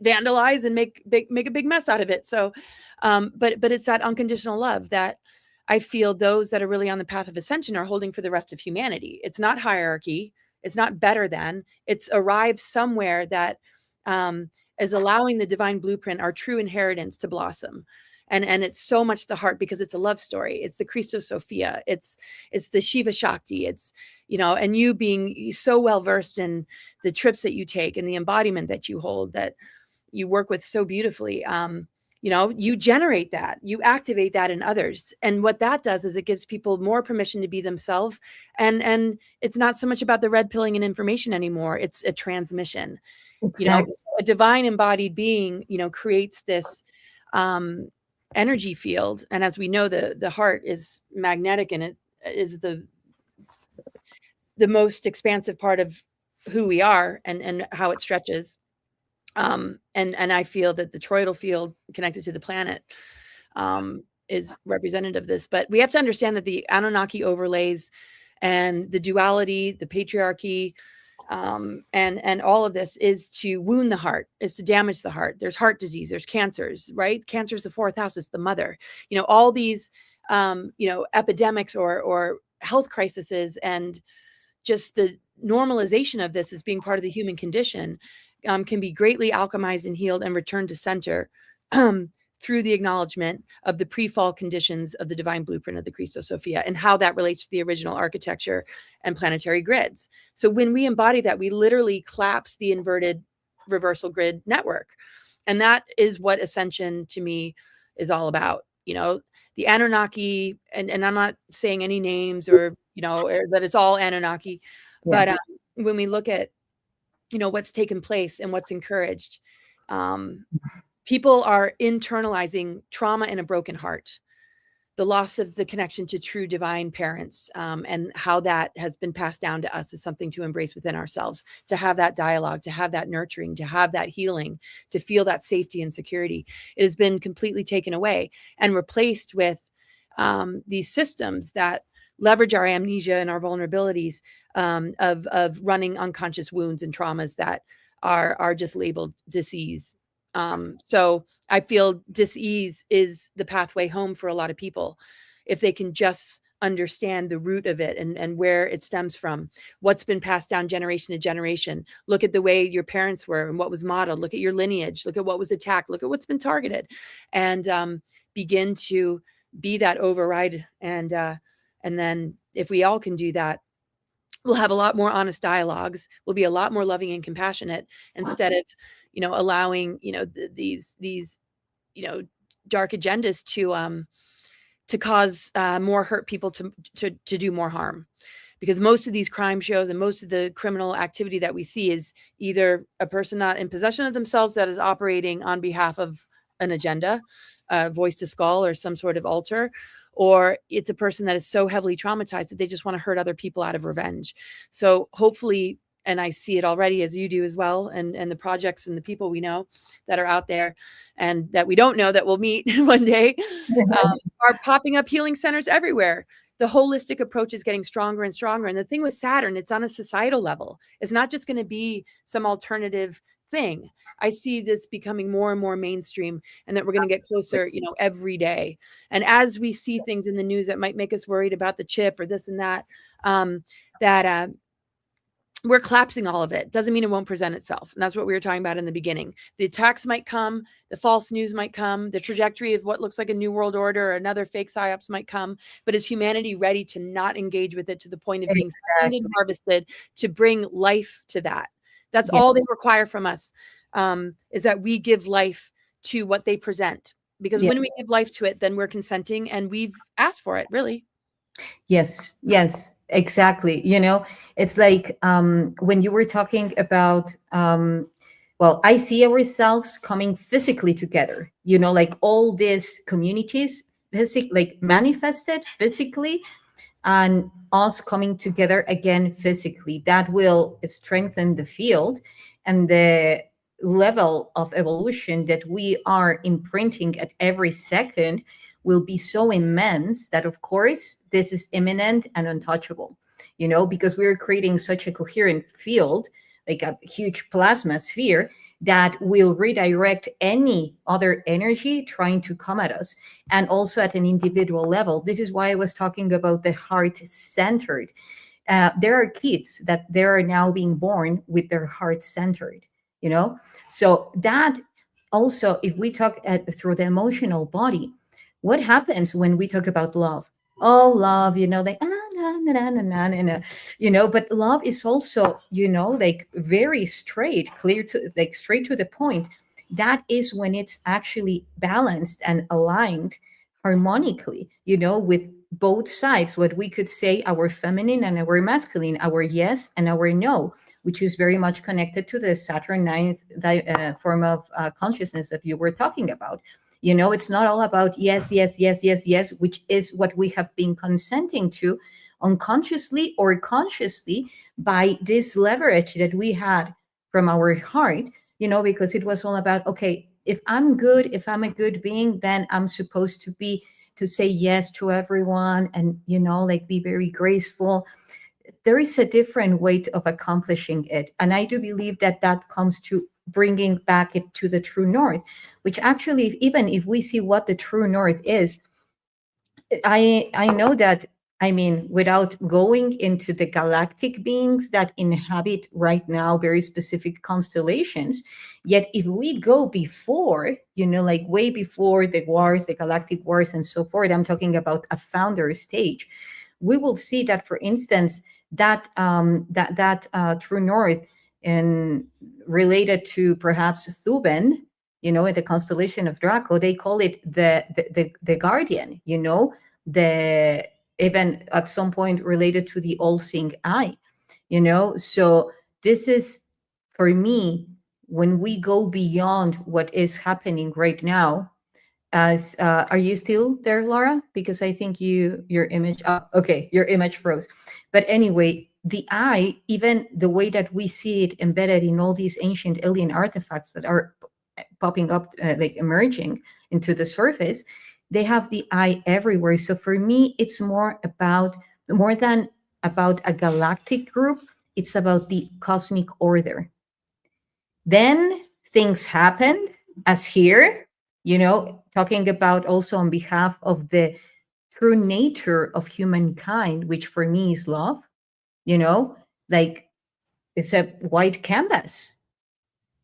vandalize and make a big mess out of it. So, but it's that unconditional love that I feel those that are really on the path of ascension are holding for the rest of humanity. It's not hierarchy. It's not better than. It's arrived somewhere that is allowing the divine blueprint, our true inheritance, to blossom. And it's so much the heart, because it's a love story. It's the Christos Sophia. It's the Shiva Shakti. It's, and you being so well versed in the trips that you take and the embodiment that you hold, that you work with so beautifully. You generate that, you activate that in others. And what that does is it gives people more permission to be themselves. And it's not so much about the red pilling and information anymore. It's a transmission. Exactly. A divine embodied being, creates this energy field. And as we know, the heart is magnetic, and it is the most expansive part of who we are and how it stretches. And I feel that the toroidal field connected to the planet is representative of this. But we have to understand that the Anunnaki overlays and the duality, the patriarchy, and all of this is to wound the heart, is to damage the heart. There's heart disease, there's cancers, right? Cancer is the fourth house, it's the mother. All these, epidemics or health crises, and just the normalization of this as being part of the human condition can be greatly alchemized and healed and returned to center through the acknowledgement of the pre-fall conditions of the divine blueprint of the Christos Sophia and how that relates to the original architecture and planetary grids. So when we embody that, we literally collapse the inverted reversal grid network. And that is what ascension to me is all about. The Anunnaki, and I'm not saying any names or that it's all Anunnaki, yeah. But when we look at what's taken place and what's encouraged, people are internalizing trauma and a broken heart, the loss of the connection to true divine parents, and how that has been passed down to us is something to embrace within ourselves, to have that dialogue, to have that nurturing, to have that healing, to feel that safety and security. It has been completely taken away and replaced with these systems that leverage our amnesia and our vulnerabilities, of running unconscious wounds and traumas that are just labeled disease. So I feel dis-ease is the pathway home for a lot of people, if they can just understand the root of it and where it stems from, what's been passed down generation to generation. Look at the way your parents were and what was modeled. Look at your lineage. Look at what was attacked. Look at what's been targeted, and begin to be that override. And then if we all can do that, we'll have a lot more honest dialogues. We'll be a lot more loving and compassionate, instead of, allowing, these dark agendas to cause more hurt people to do more harm. Because most of these crime shows and most of the criminal activity that we see is either a person not in possession of themselves that is operating on behalf of an agenda, voice to skull or some sort of altar, or it's a person that is so heavily traumatized that they just want to hurt other people out of revenge. So hopefully, and I see it already as you do as well, and the projects and the people we know that are out there and that we don't know that we'll meet one day, are popping up healing centers everywhere. The holistic approach is getting stronger and stronger. And the thing with Saturn, it's on a societal level. It's not just going to be some alternative thing. I see this becoming more and more mainstream, and that we're going to get closer, every day. And as we see things in the news that might make us worried about the chip or this and that, we're collapsing all of it. Doesn't mean it won't present itself. And that's what we were talking about in the beginning. The attacks might come, the false news might come, the trajectory of what looks like a new world order or another fake psyops might come. But is humanity ready to not engage with it to the point of being sustained and harvested, to bring life to that? That's all they require from us, is that we give life to what they present. Because when we give life to it, then we're consenting and we've asked for it, really. Yes, exactly. It's like when you were talking about, I see ourselves coming physically together, like all these communities, like manifested physically, and us coming together again physically. That will strengthen the field and the level of evolution that we are imprinting at every second will be so immense that, of course, this is imminent and untouchable, because we're creating such a coherent field, like a huge plasma sphere, that will redirect any other energy trying to come at us, and also at an individual level. This is why I was talking about the heart-centered. There are kids that they are now being born with their heart-centered, you know? So that also, if we talk through the emotional body, what happens when we talk about love? Oh, love, like, but love is also, like very straight, clear to, like, straight to the point. That is when it's actually balanced and aligned harmonically, with both sides, what we could say, our feminine and our masculine, our yes and our no, which is very much connected to the Saturn ninth form of consciousness that you were talking about. It's not all about yes, yes, yes, yes, yes, which is what we have been consenting to unconsciously or consciously by this leverage that we had from our heart, because it was all about, okay, if I'm good, if I'm a good being, then I'm supposed to say yes to everyone and, like be very graceful. There is a different way of accomplishing it. And I do believe that that comes to bringing back it to the true north, which actually, even if we see what the true north is, I know that, without going into the galactic beings that inhabit right now very specific constellations, yet if we go before, like way before the wars, the galactic wars and so forth, I'm talking about a founder stage, we will see that, for instance, that true north, and related to perhaps Thuban, in the constellation of Draco, they call it the guardian, the even at some point related to the all-seeing eye, so this is, for me, when we go beyond what is happening right now, as are you still there, Laura? Because I think your image, okay, your image froze. But anyway, the eye, even the way that we see it embedded in all these ancient alien artifacts that are popping up, like emerging into the surface, they have the eye everywhere. So for me, it's more than about a galactic group, it's about the cosmic order. Then things happened, as here, talking about also on behalf of the true nature of humankind, which for me is love, like it's a white canvas.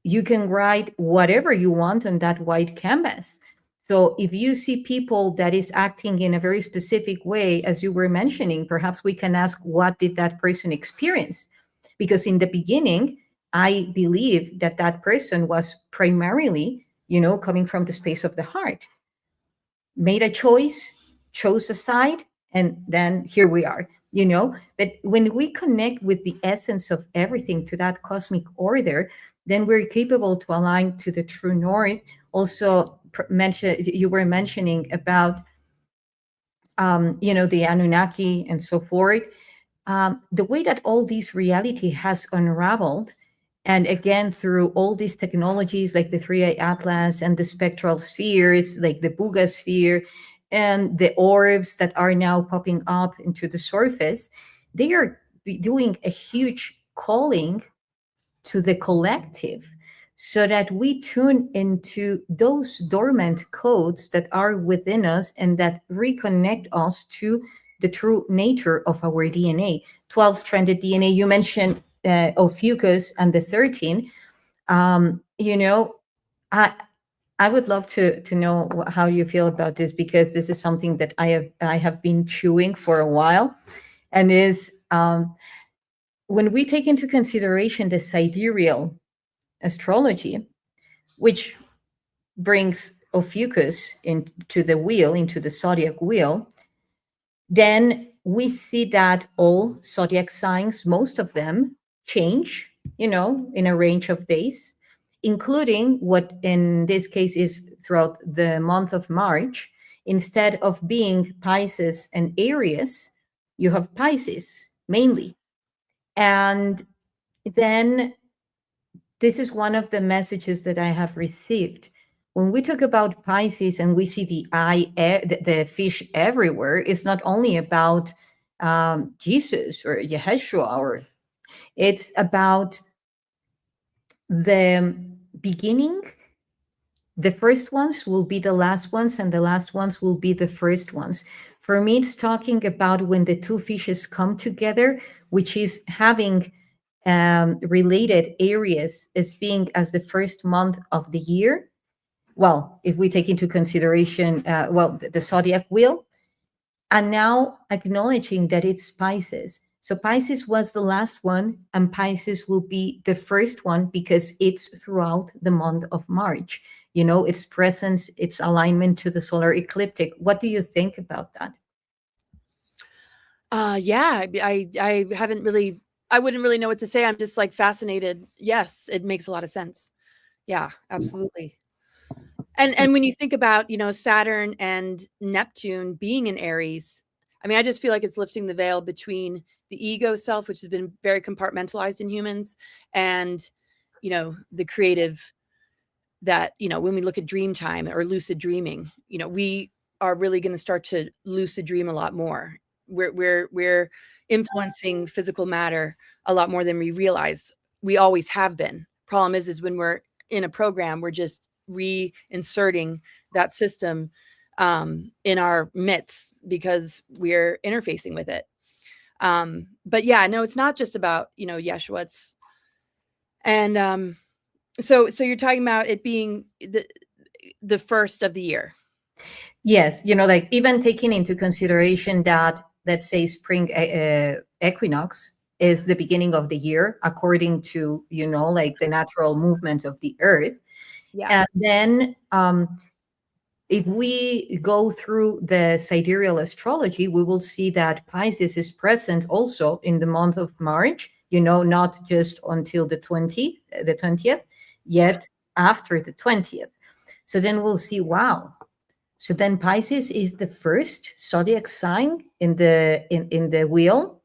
You can write whatever you want on that white canvas. So if you see people that is acting in a very specific way, as you were mentioning, perhaps we can ask, what did that person experience? Because in the beginning, I believe that that person was primarily, coming from the space of the heart, made a choice, chose a side, and then here we are, But when we connect with the essence of everything, to that cosmic order, then we're capable to align to the true north. Also, you were mentioning about, the Anunnaki and so forth. The way that all this reality has unraveled, and again, through all these technologies like the 3i Atlas and the spectral spheres, like the Buga sphere, and the orbs that are now popping up into the surface, they are doing a huge calling to the collective, so that we tune into those dormant codes that are within us and that reconnect us to the true nature of our DNA. 12-stranded DNA, you mentioned Ophiuchus and the 13. I would love to know how you feel about this, because this is something that I have been chewing for a while, and is when we take into consideration the sidereal astrology, which brings Ophiuchus into the wheel, into the zodiac wheel, then we see that all zodiac signs, most of them, change, in a range of days, including what in this case is throughout the month of March. Instead of being Pisces and Aries, you have Pisces mainly. And then this is one of the messages that I have received. When we talk about Pisces and we see the eye, the fish everywhere, it's not only about Jesus or Yeshua, or it's about the beginning, the first ones will be the last ones, and the last ones will be the first ones. For me, it's talking about when the two fishes come together, which is having related areas as being as the first month of the year. Well, if we take into consideration, the zodiac wheel, and now acknowledging that it's Pisces. So Pisces was the last one, and Pisces will be the first one because it's throughout the month of March. You know, its presence, its alignment to the solar ecliptic. What do you think about that? Yeah, I haven't really, I wouldn't really know what to say. I'm just like fascinated. Yes, it makes a lot of sense. Yeah, absolutely. And when you think about, you know, Saturn and Neptune being in Aries, I mean, I just feel like it's lifting the veil between the ego self, which has been very compartmentalized in humans, and, you know, the creative, that, you know, when we look at dream time or lucid dreaming, you know, we are really going to start to lucid dream a lot more. We're influencing physical matter a lot more than we realize. We always have been. Problem is when we're in a program, we're just reinserting that system in our midst because we're interfacing with it. But yeah, no, it's not just about, you know, Yeshua. It's, and so you're talking about it being the first of the year. Yes, you know, like even taking into consideration that, let's say, spring equinox is the beginning of the year, according to, you know, like the natural movement of the earth. Yeah. And then if we go through the sidereal astrology, we will see that Pisces is present also in the month of March, you know, not just until the 20th, yet after the 20th. So then we'll see, wow. So then Pisces is the first zodiac sign in the wheel.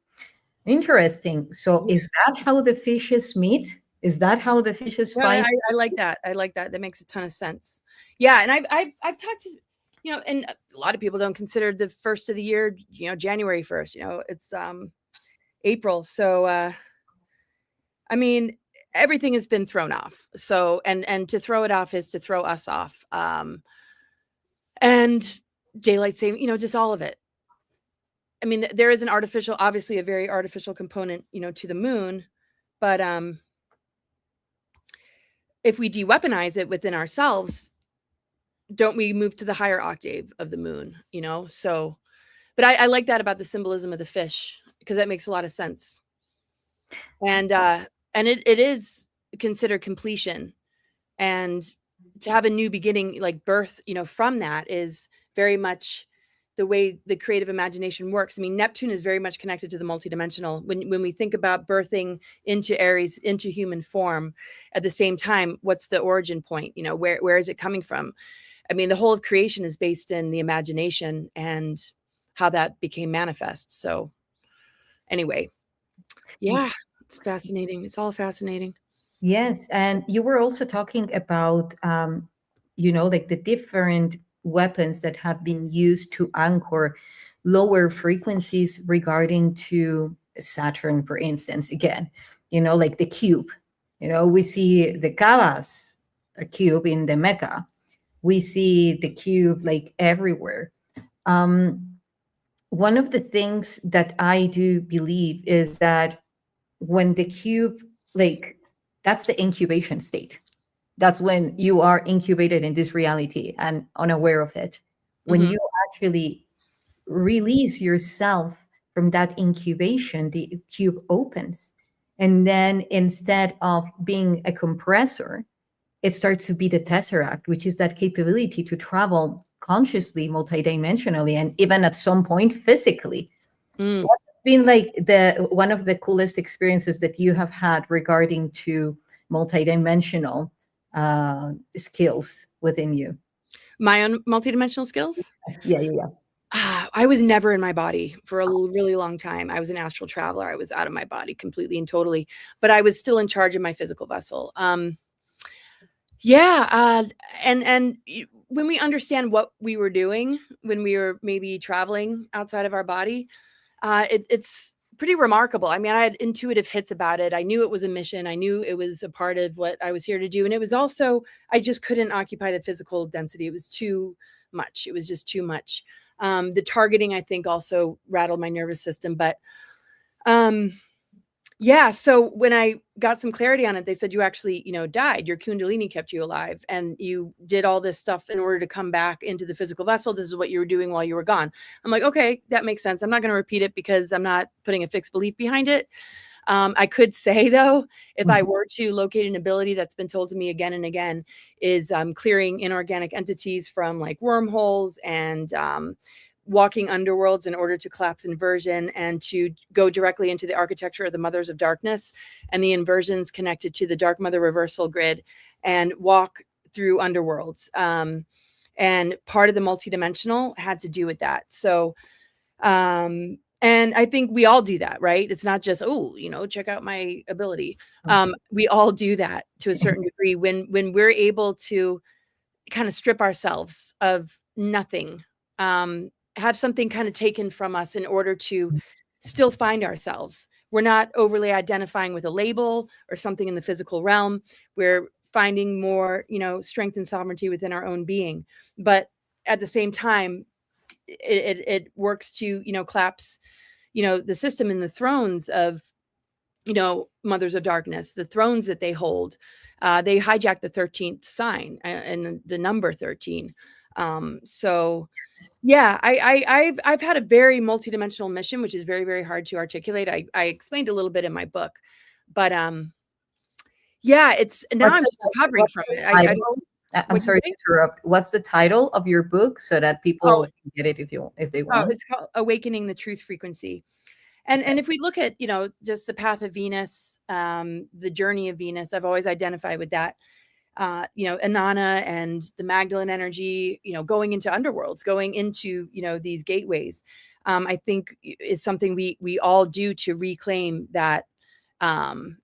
Interesting. So is that how the fishes meet? Is that how the fishes Yeah, find? I like that. I like that. That makes a ton of sense. Yeah, and I've talked to, you know, and a lot of people don't consider the first of the year, you know, January 1st. You know, it's April. So I mean, everything has been thrown off. So and to throw it off is to throw us off. And daylight saving, you know, just all of it. I mean, there is an artificial, obviously a very artificial component, you know, to the moon, but if we de-weaponize it within ourselves, don't we move to the higher octave of the moon, you know? So, but I like that about the symbolism of the fish, because that makes a lot of sense. And it is considered completion, and to have a new beginning, like birth, you know, from that is very much the way the creative imagination works. I mean, Neptune is very much connected to the multidimensional. When we think about birthing into Aries, into human form, at the same time, what's the origin point? You know, where is it coming from? I mean, the whole of creation is based in the imagination and how that became manifest. So anyway, yeah, it's fascinating. It's all fascinating. Yes, and you were also talking about, you know, like the different weapons that have been used to anchor lower frequencies regarding to Saturn, for instance. Again, you know, like the cube. You know, we see the Kavas, a cube in the Mecca. We see the cube like everywhere. Um, One of the things that I do believe is that when the cube, like, that's the incubation state. That's when you are incubated in this reality and unaware of it. When Mhm. you actually release yourself from that incubation, the cube opens. And then instead of being a compressor, it starts to be the tesseract, which is that capability to travel consciously, multidimensionally, and even at some point physically. Mm. What's been like the one of the coolest experiences that you have had regarding to multidimensional skills within you? My own multidimensional skills? Yeah, yeah, yeah. I was never in my body for a really long time. I was an astral traveler. I was out of my body completely and totally, but I was still in charge of my physical vessel. Yeah, when we understand what we were doing when we were maybe traveling outside of our body, it's pretty remarkable. I mean, I had intuitive hits about it. I knew it was a mission. I knew it was a part of what I was here to do. And it was also, I just couldn't occupy the physical density. It was too much. It was just too much. The targeting, I think, also rattled my nervous system. But yeah, so when I got some clarity on it, they said, you actually, died. Your Kundalini kept you alive, and you did all this stuff in order to come back into the physical vessel. This is what you were doing while you were gone. I'm like, okay, that makes sense. I'm not going to repeat it because I'm not putting a fixed belief behind it. I could say, though, if I were to locate an ability that's been told to me again and again, is clearing inorganic entities from like wormholes and walking underworlds in order to collapse inversion and to go directly into the architecture of the mothers of darkness and the inversions connected to the dark mother reversal grid and walk through underworlds. And part of the multidimensional had to do with that. So, and I think we all do that, right? It's not just, check out my ability. We all do that to a certain degree when we're able to kind of strip ourselves of nothing, have something kind of taken from us in order to still find ourselves. We're not overly identifying with a label or something in the physical realm. We're finding more, strength and sovereignty within our own being. But at the same time, it works to, collapse, the system and the thrones of, mothers of darkness, the thrones that they hold. They hijack the 13th sign and the number 13. So yeah, I've had a very multidimensional mission, which is very, very hard to articulate. I explained a little bit in my book, but yeah, it's now I'm just recovering from it. I'm sorry to interrupt. What's the title of your book so that people can get it if they want? It's called Awakening the Truth Frequency. And if we look at, just the path of Venus, the journey of Venus, I've always identified with that. Inanna and the Magdalene energy, going into underworlds, going into, these gateways, I think is something we all do to reclaim that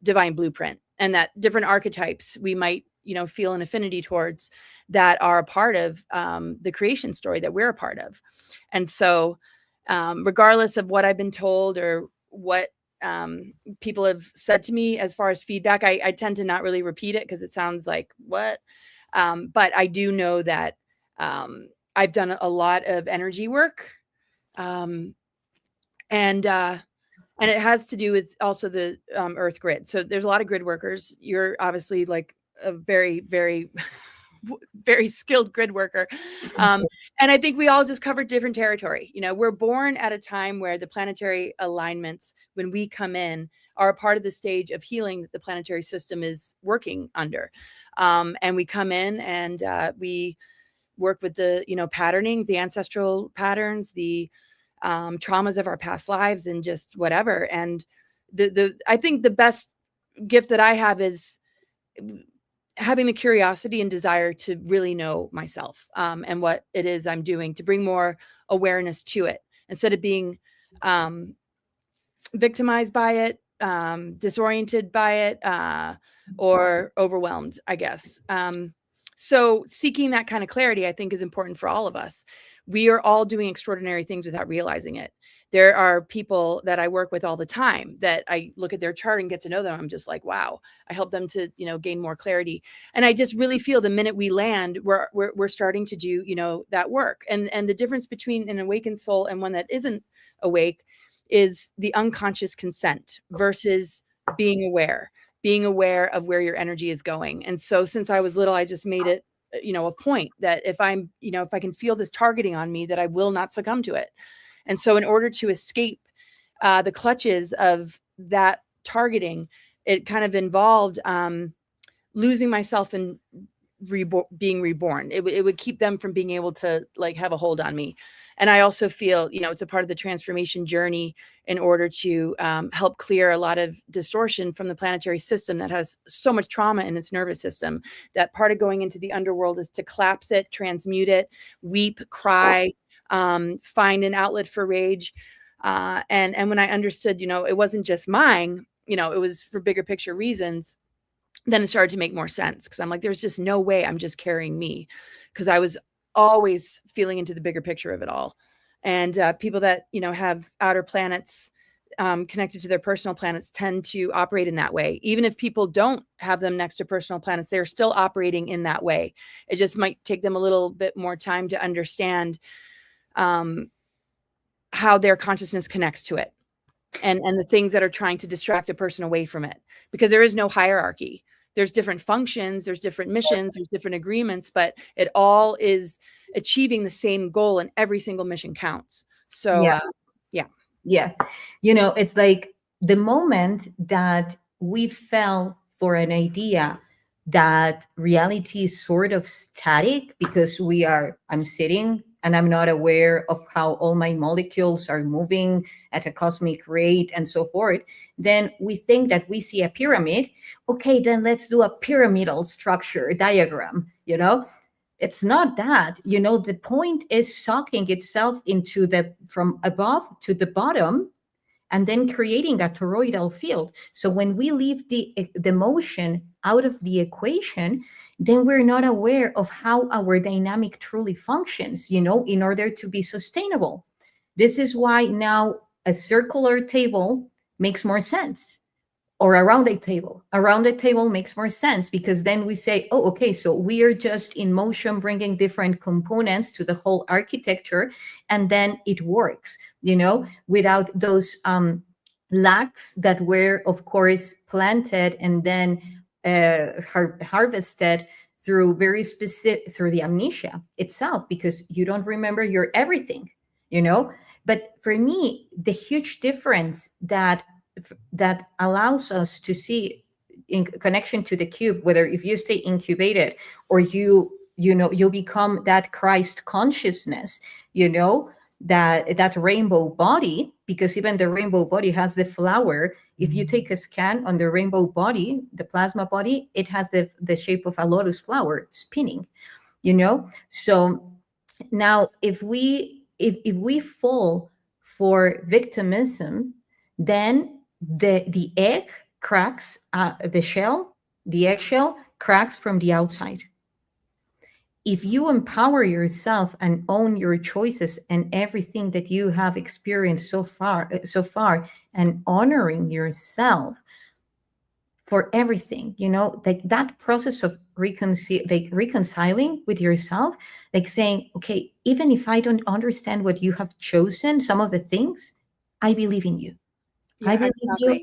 divine blueprint, and that different archetypes we might, feel an affinity towards that are a part of the creation story that we're a part of. And so regardless of what I've been told or what people have said to me as far as feedback, I tend to not really repeat it because it sounds like what, but I do know that I've done a lot of energy work, and it has to do with also the earth grid. So there's a lot of grid workers. You're obviously like a very, very very skilled grid worker. And I think we all just covered different territory. We're born at a time where the planetary alignments, when we come in, are a part of the stage of healing that the planetary system is working under. And we come in and we work with the, patternings, the ancestral patterns, the traumas of our past lives, and just whatever. And I think the best gift that I have is having the curiosity and desire to really know myself, and what it is I'm doing to bring more awareness to it instead of being victimized by it, disoriented by it, or overwhelmed, I guess. So seeking that kind of clarity, I think, is important for all of us. We are all doing extraordinary things without realizing it. There are people that I work with all the time that I look at their chart and get to know them. I'm just like, wow, I help them to, gain more clarity. And I just really feel the minute we land, we're starting to do, that work. And the difference between an awakened soul and one that isn't awake is the unconscious consent versus being aware of where your energy is going. And so since I was little, I just made it, a point that if I'm, if I can feel this targeting on me, that I will not succumb to it. And so in order to escape the clutches of that targeting, it kind of involved losing myself and being reborn. It would keep them from being able to like have a hold on me. And I also feel, it's a part of the transformation journey in order to help clear a lot of distortion from the planetary system that has so much trauma in its nervous system. That part of going into the underworld is to collapse it, transmute it, weep, cry, find an outlet for rage. And when I understood, it wasn't just mine, it was for bigger picture reasons, then it started to make more sense, because I'm like, there's just no way I'm just carrying me, because I was always feeling into the bigger picture of it all. And people that, have outer planets connected to their personal planets tend to operate in that way. Even if people don't have them next to personal planets, they're still operating in that way. It just might take them a little bit more time to understand how their consciousness connects to it, and the things that are trying to distract a person away from it, because there is no hierarchy. There's different functions, there's different missions, there's different agreements, but it all is achieving the same goal, and every single mission counts. So yeah. You know, it's like the moment that we fell for an idea that reality is sort of static because I'm sitting and I'm not aware of how all my molecules are moving at a cosmic rate and so forth, then we think that we see a pyramid. Okay, then let's do a pyramidal structure diagram, you know? It's not that, you know, the point is sucking itself into from above to the bottom and then creating a toroidal field. So when we leave the motion out of the equation, then we're not aware of how our dynamic truly functions, you know, in order to be sustainable. This is why now a circular table makes more sense, or a rounded table. A rounded table makes more sense because then we say, oh, okay, so we are just in motion, bringing different components to the whole architecture, and then it works, you know, without those lacks that were, of course, planted and then harvested through through the amnesia itself, because you don't remember your everything, you know. But for me, the huge difference that allows us to see in connection to the cube, whether if you stay incubated or you become that Christ consciousness, you know, that rainbow body, because even the rainbow body has the flower. If you take a scan on the rainbow body, the plasma body, it has the shape of a lotus flower spinning, you know. So now if we fall for victimism, then the egg cracks, the eggshell cracks from the outside. If you empower yourself and own your choices and everything that you have experienced so far, and honoring yourself for everything, you know, like that process of reconciling with yourself, like saying, okay, even if I don't understand what you have chosen, some of the things, I believe in you. I believe you.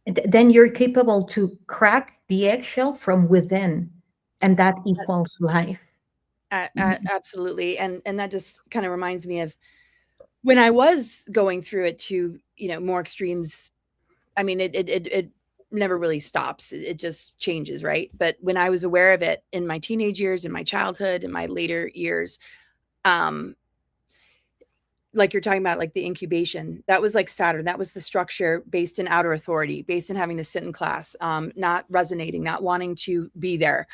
Then you're capable to crack the eggshell from within, and that equals life. Absolutely. And that just kind of reminds me of when I was going through it to, you know, more extremes. I mean, it never really stops. It just changes, right? But when I was aware of it in my teenage years, in my childhood, in my later years, like you're talking about, like the incubation, that was like Saturn. That was the structure based in outer authority, based in having to sit in class, not resonating, not wanting to be there,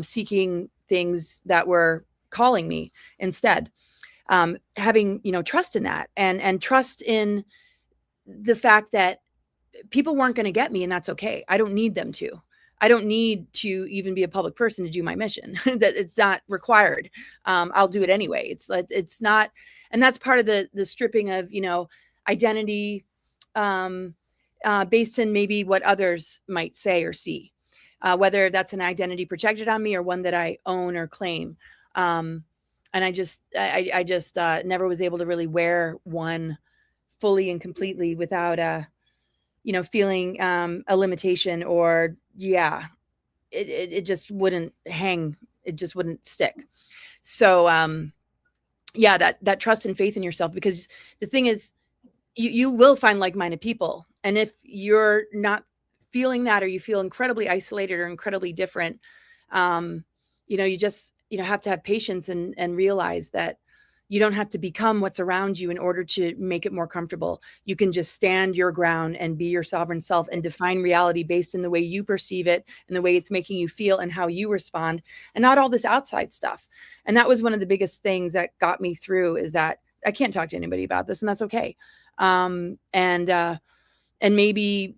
seeking things that were calling me instead. Having, you know, trust in that, and trust in the fact that people weren't going to get me, and that's okay. I don't need them to. I don't need to even be a public person to do my mission. That it's not required. I'll do it anyway. It's not, and that's part of the stripping of, you know, identity based in maybe what others might say or see, whether that's an identity projected on me or one that I own or claim. And I just never was able to really wear one fully and completely without you know, feeling a limitation, or it just wouldn't hang. It just wouldn't stick. So that trust and faith in yourself, because the thing is, you will find like-minded people. And if you're not feeling that, or you feel incredibly isolated or incredibly different, you know, you just, you know, have to have patience and realize that you don't have to become what's around you in order to make it more comfortable. You can just stand your ground and be your sovereign self and define reality based in the way you perceive it and the way it's making you feel and how you respond, and not all this outside stuff. And that was one of the biggest things that got me through, is that I can't talk to anybody about this, and that's okay. And maybe,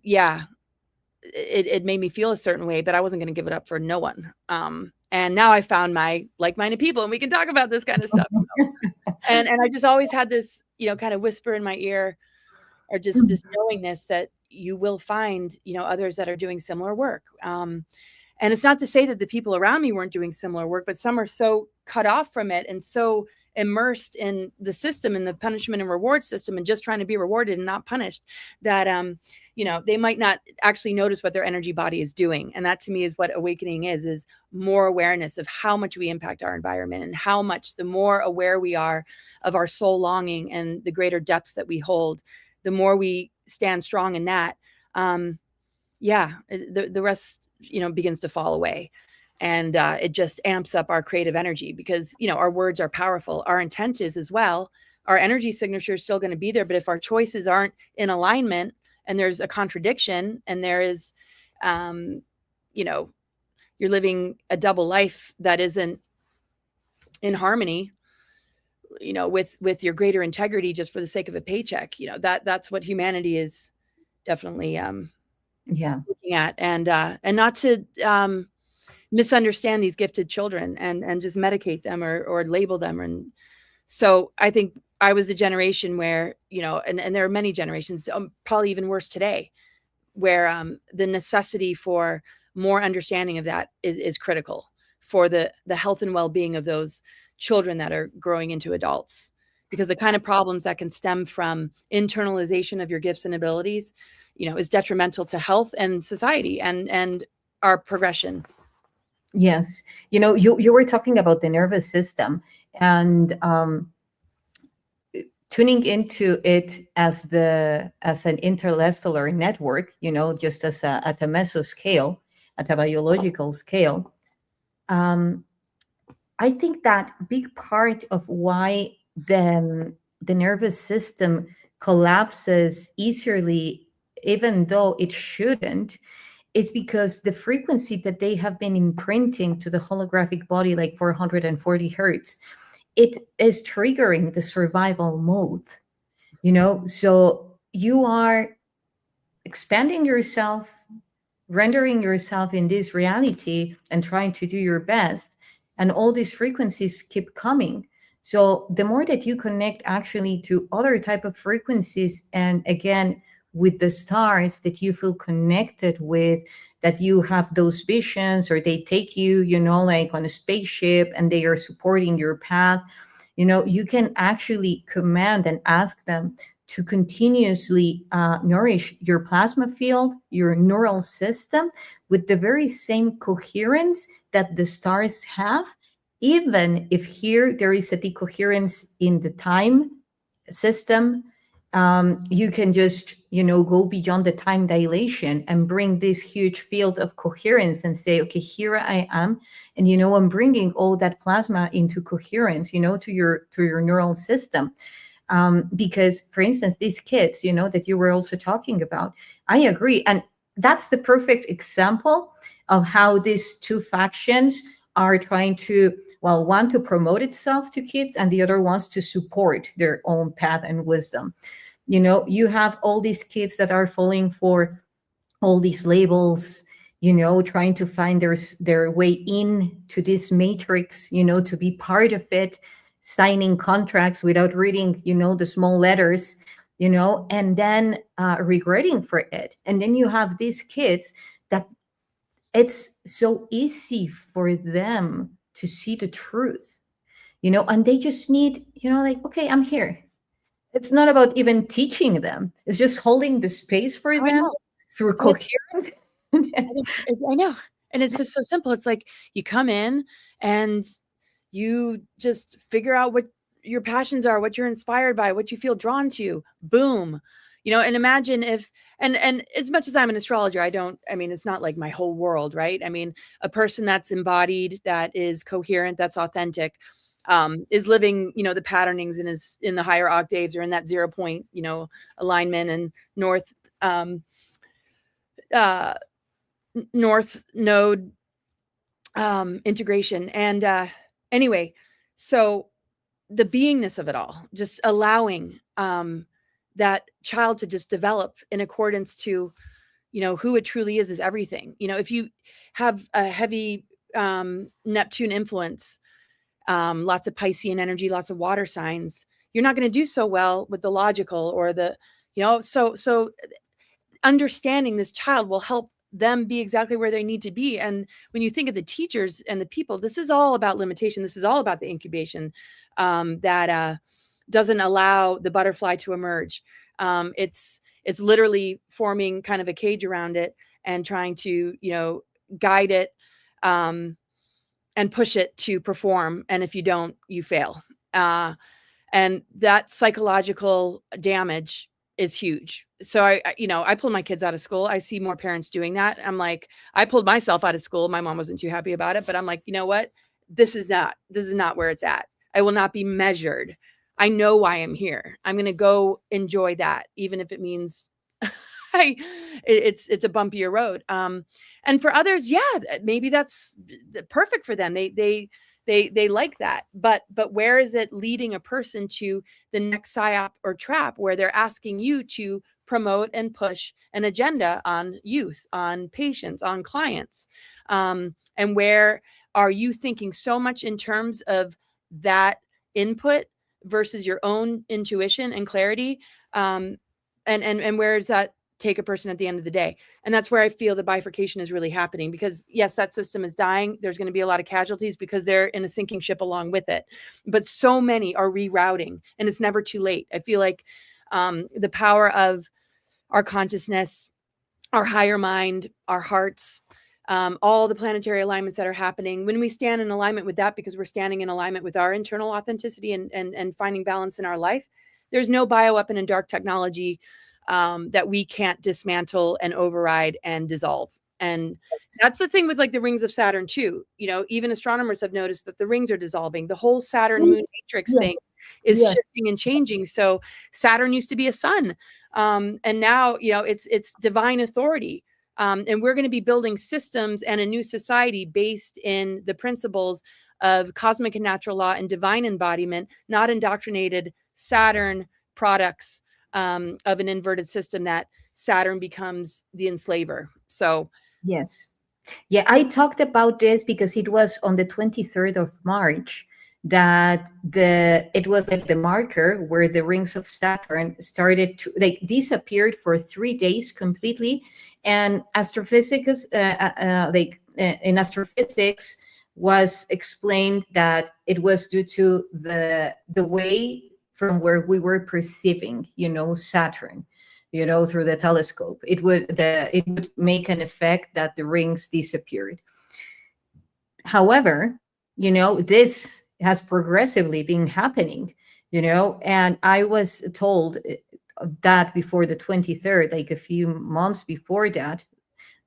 it made me feel a certain way, but I wasn't going to give it up for no one. And now I found my like-minded people, and we can talk about this kind of stuff. So. And I just always had this, you know, kind of whisper in my ear, or just this knowingness that you will find, others that are doing similar work. And it's not to say that the people around me weren't doing similar work, but some are so cut off from it and so immersed in the system, in the punishment and reward system, and just trying to be rewarded and not punished, that they might not actually notice what their energy body is doing. And that to me is what awakening is more awareness of how much we impact our environment, and how much, the more aware we are of our soul longing and the greater depths that we hold, the more we stand strong in that. The rest, begins to fall away. And it just amps up our creative energy, because, our words are powerful. Our intent is as well. Our energy signature is still going to be there. But if our choices aren't in alignment, and there's a contradiction, and there is, you're living a double life that isn't in harmony, with your greater integrity, just for the sake of a paycheck, that's what humanity is definitely looking at. And not to misunderstand these gifted children and just medicate them or label them. And so I think I was the generation where, and there are many generations, probably even worse today, where the necessity for more understanding of that is critical for the health and well-being of those children that are growing into adults. Because the kind of problems that can stem from internalization of your gifts and abilities, is detrimental to health and society and our progression. Yes. You were talking about the nervous system, and tuning into it as an interstellar network, just at a mesoscale, at a biological scale. I think that big part of why the nervous system collapses easily, even though it shouldn't, is because the frequency that they have been imprinting to the holographic body, like 440 hertz, it is triggering the survival mode, So you are expanding yourself, rendering yourself in this reality and trying to do your best. And all these frequencies keep coming. So the more that you connect actually to other type of frequencies, and again, with the stars that you feel connected with, that you have those visions, or they take you, like on a spaceship, and they are supporting your path, you can actually command and ask them to continuously nourish your plasma field, your neural system, with the very same coherence that the stars have, even if here there is a decoherence in the time system. You can just, go beyond the time dilation and bring this huge field of coherence and say, okay, here I am. And, I'm bringing all that plasma into coherence, to your neural system. Because, for instance, these kids, that you were also talking about, I agree. And that's the perfect example of how these two factions are trying to, one to promote itself to kids, and the other wants to support their own path and wisdom. You have all these kids that are falling for all these labels, trying to find their way in to this matrix, to be part of it, signing contracts without reading, the small letters, and then regretting for it. And then you have these kids that it's so easy for them to see the truth, and they just need, like, okay, I'm here. It's not about even teaching them. It's just holding the space for them through coherence. I know. And it's just so simple. It's like you come in and you just figure out what your passions are, what you're inspired by, what you feel drawn to. Boom. And imagine if, and as much as I'm an astrologer, it's not like my whole world, right? A person that's embodied, that is coherent, that's authentic, is living, the patternings and is in the higher octaves or in that 0 point, alignment and north node integration. And anyway, so the beingness of it all, just allowing that child to just develop in accordance to, who it truly is everything. If you have a heavy Neptune influence, lots of Piscean energy, lots of water signs, you're not going to do so well with the logical or the, So understanding this child will help them be exactly where they need to be. And when you think of the teachers and the people, this is all about limitation. This is all about the incubation that doesn't allow the butterfly to emerge. It's literally forming kind of a cage around it and trying to, guide it and push it to perform. And if you don't, you fail. And that psychological damage is huge. So I pulled my kids out of school. I see more parents doing that. I'm like, I pulled myself out of school. My mom wasn't too happy about it, but I'm like, you know what? This is not where it's at. I will not be measured. I know why I'm here. I'm going to go enjoy that, even if it means it's a bumpier road. And for others, yeah, maybe that's perfect for them. They like that, but where is it leading a person to the next psyop or trap where they're asking you to promote and push an agenda on youth, on patients, on clients? And where are you thinking so much in terms of that input versus your own intuition and clarity? And where does that take a person at the end of the day? And that's where I feel the bifurcation is really happening, because yes, that system is dying. There's going to be a lot of casualties because they're in a sinking ship along with it. But so many are rerouting, and it's never too late. I feel like the power of our consciousness, our higher mind, our hearts, all the planetary alignments that are happening, when we stand in alignment with that, because we're standing in alignment with our internal authenticity and finding balance in our life, there's no bioweapon and dark technology that we can't dismantle and override and dissolve. And that's the thing with like the rings of Saturn too. Even astronomers have noticed that the rings are dissolving. The whole Saturn moon matrix thing is shifting and changing. So Saturn used to be a sun. And now, it's divine authority. And we're going to be building systems and a new society based in the principles of cosmic and natural law and divine embodiment, not indoctrinated Saturn products of an inverted system that Saturn becomes the enslaver. So yes. Yeah, I talked about this because it was on the 23rd of March that it was like the marker where the rings of Saturn started to disappeared for 3 days completely. And astrophysics, in astrophysics, was explained that it was due to the way from where we were perceiving, Saturn, through the telescope. It would make an effect that the rings disappeared. However, this has progressively been happening, and I was told that before the 23rd, like a few months before that,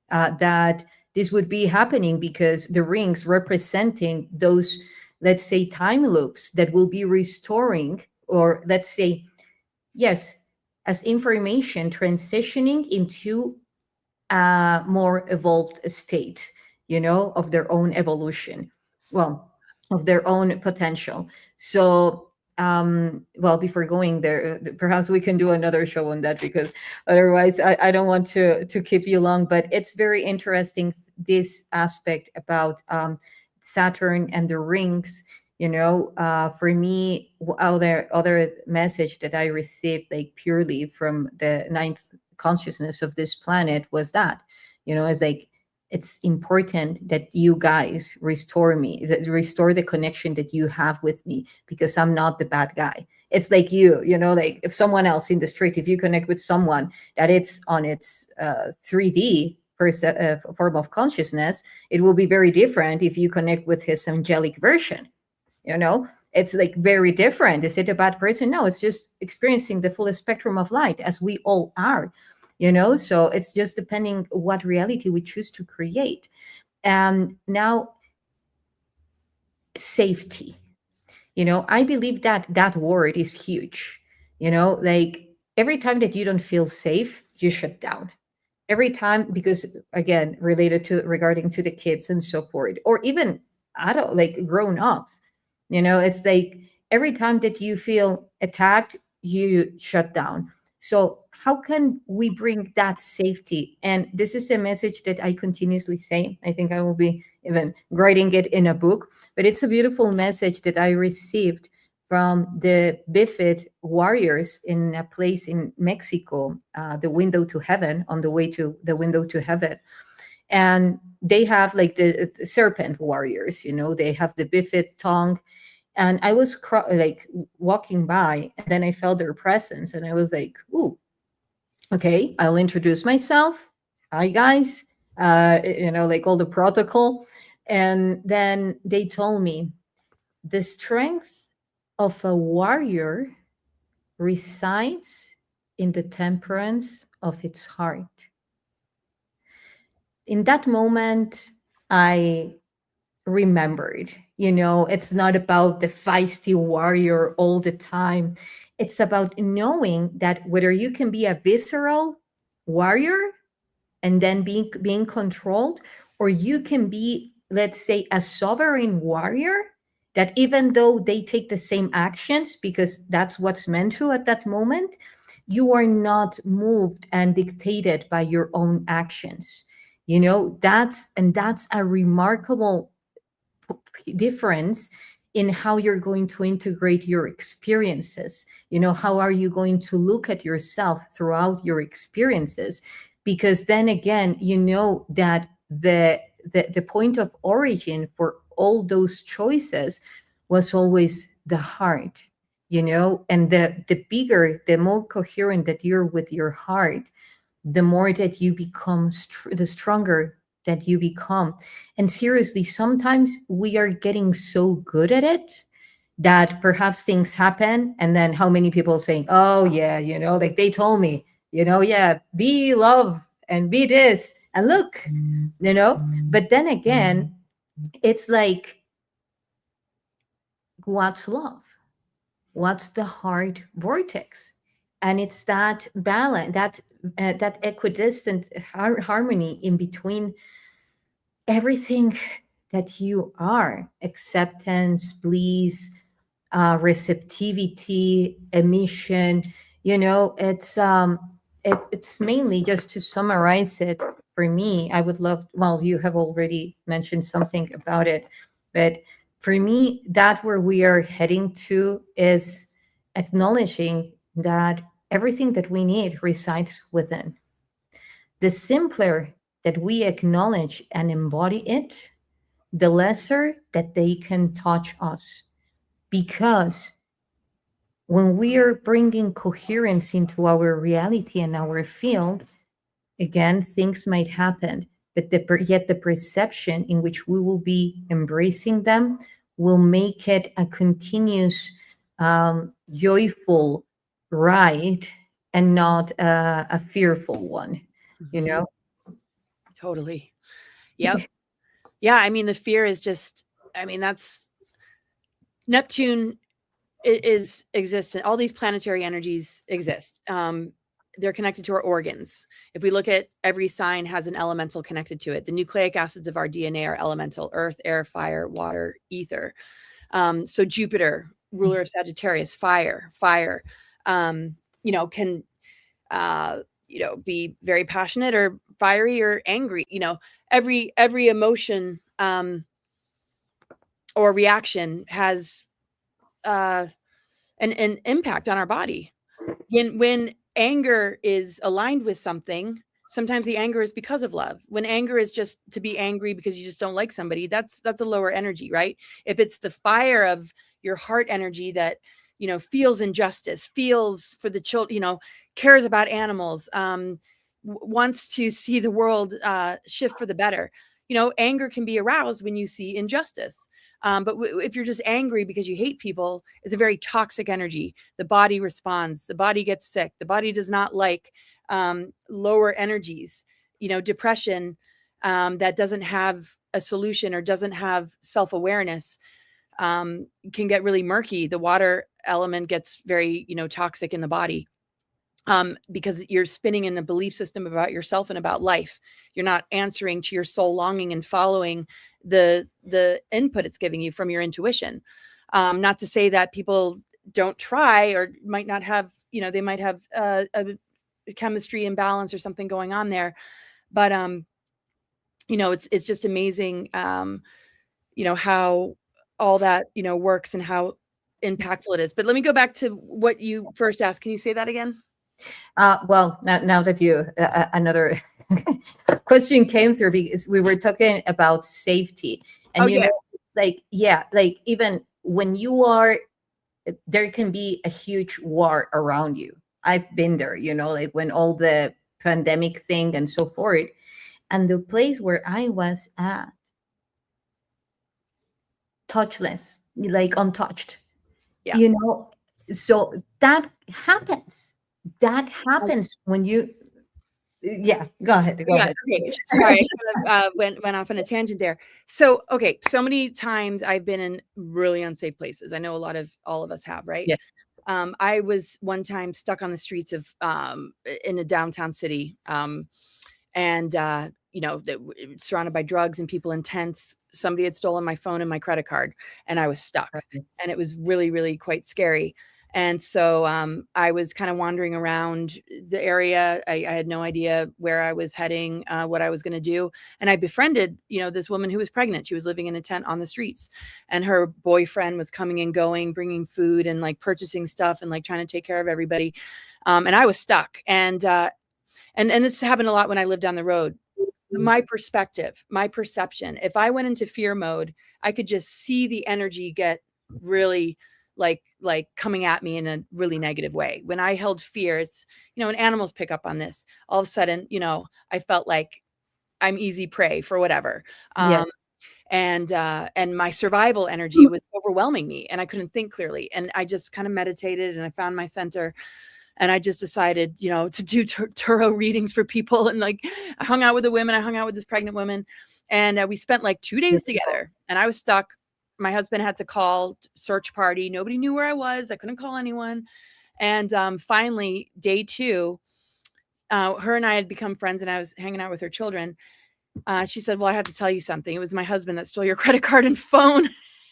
that this would be happening because the rings representing those, let's say, time loops that will be restoring, or let's say, yes, as information transitioning into a more evolved state, of their own evolution, of their own potential. So, before going there, perhaps we can do another show on that, because otherwise I don't want to keep you long, but it's very interesting, this aspect about Saturn and the rings. For me, other message that I received, like purely from the ninth consciousness of this planet, was that, it's like, it's important that you guys restore me, restore the connection that you have with me, because I'm not the bad guy. It's like like if someone else in the street, if you connect with someone that it's on its 3D form of consciousness, it will be very different if you connect with his angelic version. It's like very different. Is it a bad person? No, it's just experiencing the fullest spectrum of light, as we all are. So it's just depending what reality we choose to create. And now, safety. I believe that word is huge. Like every time that you don't feel safe, you shut down. Every time, because again, regarding to the kids and so forth, or even adult, like grown ups, it's like every time that you feel attacked, you shut down. So how can we bring that safety? And this is a message that I continuously say. I think I will be even writing it in a book, but it's a beautiful message that I received from the Bifid warriors in a place in Mexico, the window to heaven, on the way to the window to heaven. And they have like the serpent warriors, you know, they have the Bifid tongue. And I was like walking by, and then I felt their presence, and I was like, ooh, okay, I'll introduce myself. Hi, guys. You know, like all the protocol. And then they told me the strength of a warrior resides in the temperance of its heart. In that moment, I remembered, you know, it's not about the feisty warrior all the time. It's about knowing that whether you can be a visceral warrior and then being controlled, or you can be, let's say, a sovereign warrior that even though they take the same actions because that's what's meant to at that moment, you are not moved and dictated by your own actions. You know, that's a remarkable difference in how you're going to integrate your experiences. You know, how are you going to look at yourself throughout your experiences? Because then again, you know that the point of origin for all those choices was always the heart, you know. And the bigger, the more coherent that you're with your heart, the more that you become, the stronger that you become. And seriously, sometimes we are getting so good at it that perhaps things happen, and then how many people saying, oh yeah, you know, like they told me, you know, yeah, be love and be this and look, you know. But then again, it's like, what's love? What's the heart vortex? And it's that balance, that equidistant harmony in between everything that you are: acceptance, bliss, receptivity, emission. You know, it's mainly, just to summarize it for me, I would love, well, you have already mentioned something about it, but for me, that where we are heading to is acknowledging that everything that we need resides within. The simpler that we acknowledge and embody it, the lesser that they can touch us. Because when we are bringing coherence into our reality and our field, again, things might happen, but yet the perception in which we will be embracing them will make it a continuous, joyful ride, and not a fearful one, you know? Totally. Yep. Yeah. I mean, the fear is just, I mean, that's Neptune is existent. All these planetary energies exist. They're connected to our organs. If we look at every sign has an elemental connected to it. The nucleic acids of our DNA are elemental: earth, air, fire, water, ether. So Jupiter, ruler of Sagittarius, fire, you know, can, you know, be very passionate or fiery or angry. You know, every emotion or reaction has an impact on our body. When anger is aligned with something, sometimes the anger is because of love. When anger is just to be angry because you just don't like somebody, that's a lower energy, right? If it's the fire of your heart energy that, you know, feels injustice, feels for the children, you know, cares about animals, wants to see the world shift for the better. You know, anger can be aroused when you see injustice. But if you're just angry because you hate people, it's a very toxic energy. The body responds. The body gets sick. The body does not like lower energies. You know, depression that doesn't have a solution or doesn't have self-awareness can get really murky. The water element gets very, you know, toxic in the body. Because you're spinning in the belief system about yourself and about life. You're not answering to your soul longing and following the input it's giving you from your intuition. Not to say that people don't try or might not have, you know, they might have a chemistry imbalance or something going on there. But, you know, it's just amazing, you know, how all that, you know, works, and how impactful it is. But let me go back to what you first asked. Can you say that again? Well, now that you another question came through, because we were talking about safety, and know, like even when you are, there can be a huge war around you. I've been there, like when all the pandemic thing and so forth, and the place where I was at, touchless, like untouched. Yeah. So that happens. That happens when you. Yeah, go ahead. Go ahead. Okay. Sorry, I kind of went off on a tangent there. So, okay, so many times I've been in really unsafe places. I know all of us have, right? Yes. I was one time stuck on the streets of in a downtown city, and surrounded by drugs and people in tents. Somebody had stolen my phone and my credit card, and I was stuck. Right. And it was really, really quite scary. And so I was kind of wandering around the area. I had no idea where I was heading, what I was going to do. And I befriended, this woman who was pregnant. She was living in a tent on the streets, and her boyfriend was coming and going, bringing food and like purchasing stuff and like trying to take care of everybody. And I was stuck. And this happened a lot when I lived down the road. My perspective, my perception, if I went into fear mode, I could just see the energy get really like coming at me in a really negative way. When I held fear, it's, and animals pick up on this. All of a sudden, I felt like I'm easy prey for whatever. Yes. And my survival energy was overwhelming me, and I couldn't think clearly. And I just kind of meditated, and I found my center. And I just decided, to do tarot readings for people. And like, I hung out with the women. I hung out with this pregnant woman, and we spent like 2 days together, and I was stuck. My husband had to call search party. Nobody knew where I was. I couldn't call anyone. And finally, day 2, her and I had become friends, and I was hanging out with her children. She said, well, I have to tell you something. It was my husband that stole your credit card and phone,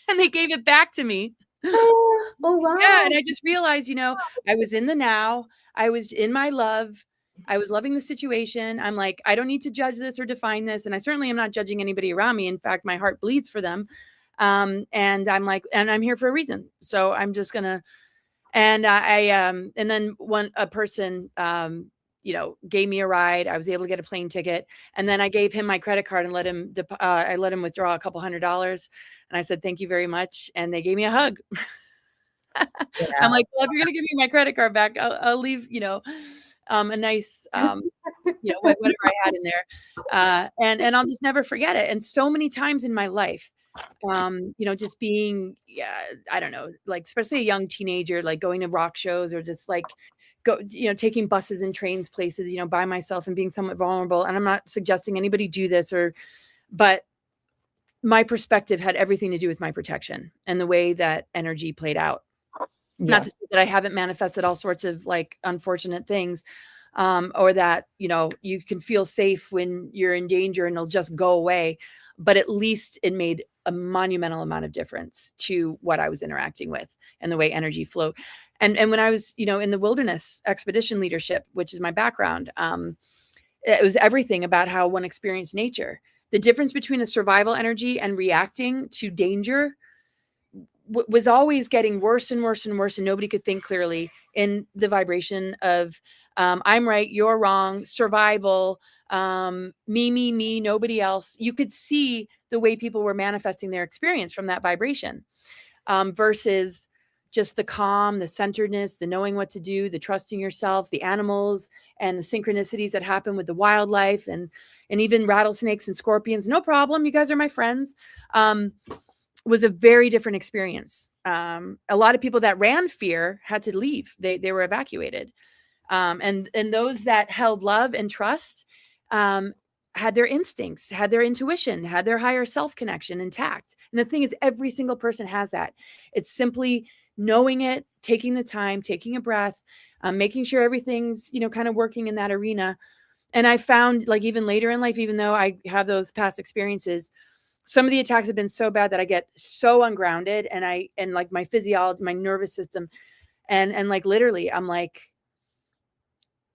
and they gave it back to me. Oh, wow. Yeah. And I just realized, I was in the now. I was in my love. I was loving the situation. I'm like, I don't need to judge this or define this. And I certainly am not judging anybody around me. In fact, my heart bleeds for them. And I'm like, and I'm here for a reason. So I'm just gonna, and and then a person, gave me a ride. I was able to get a plane ticket, and then I gave him my credit card and I let him withdraw a couple $100. And I said, thank you very much. And they gave me a hug. Yeah. I'm like, well, if you're going to give me my credit card back, I'll leave, a nice, whatever I had in there. And I'll just never forget it. And so many times in my life, just being, I don't know, like, especially a young teenager, like going to rock shows or just like taking buses and trains places, by myself and being somewhat vulnerable. And I'm not suggesting anybody do this but my perspective had everything to do with my protection and the way that energy played out. Yeah. Not to say that I haven't manifested all sorts of like unfortunate things, or that, you can feel safe when you're in danger and it'll just go away. But at least it made a monumental amount of difference to what I was interacting with and the way energy flowed. And when I was, in the wilderness expedition leadership, which is my background, it was everything about how one experienced nature. The difference between a survival energy and reacting to danger was always getting worse and worse and worse, and nobody could think clearly in the vibration of I'm right, you're wrong, survival, me, nobody else. You could see the way people were manifesting their experience from that vibration, versus just the calm, the centeredness, the knowing what to do, the trusting yourself, the animals and the synchronicities that happen with the wildlife and even rattlesnakes and scorpions. No problem. You guys are my friends. Was a very different experience. A lot of people that ran fear had to leave. They were evacuated. And those that held love and trust had their instincts, had their intuition, had their higher self connection intact. And the thing is, every single person has that. It's simply knowing it, taking the time, taking a breath, making sure everything's, kind of working in that arena. And I found, like, even later in life, even though I have those past experiences, some of the attacks have been so bad that I get so ungrounded, and like my physiology, my nervous system, and like literally I'm like,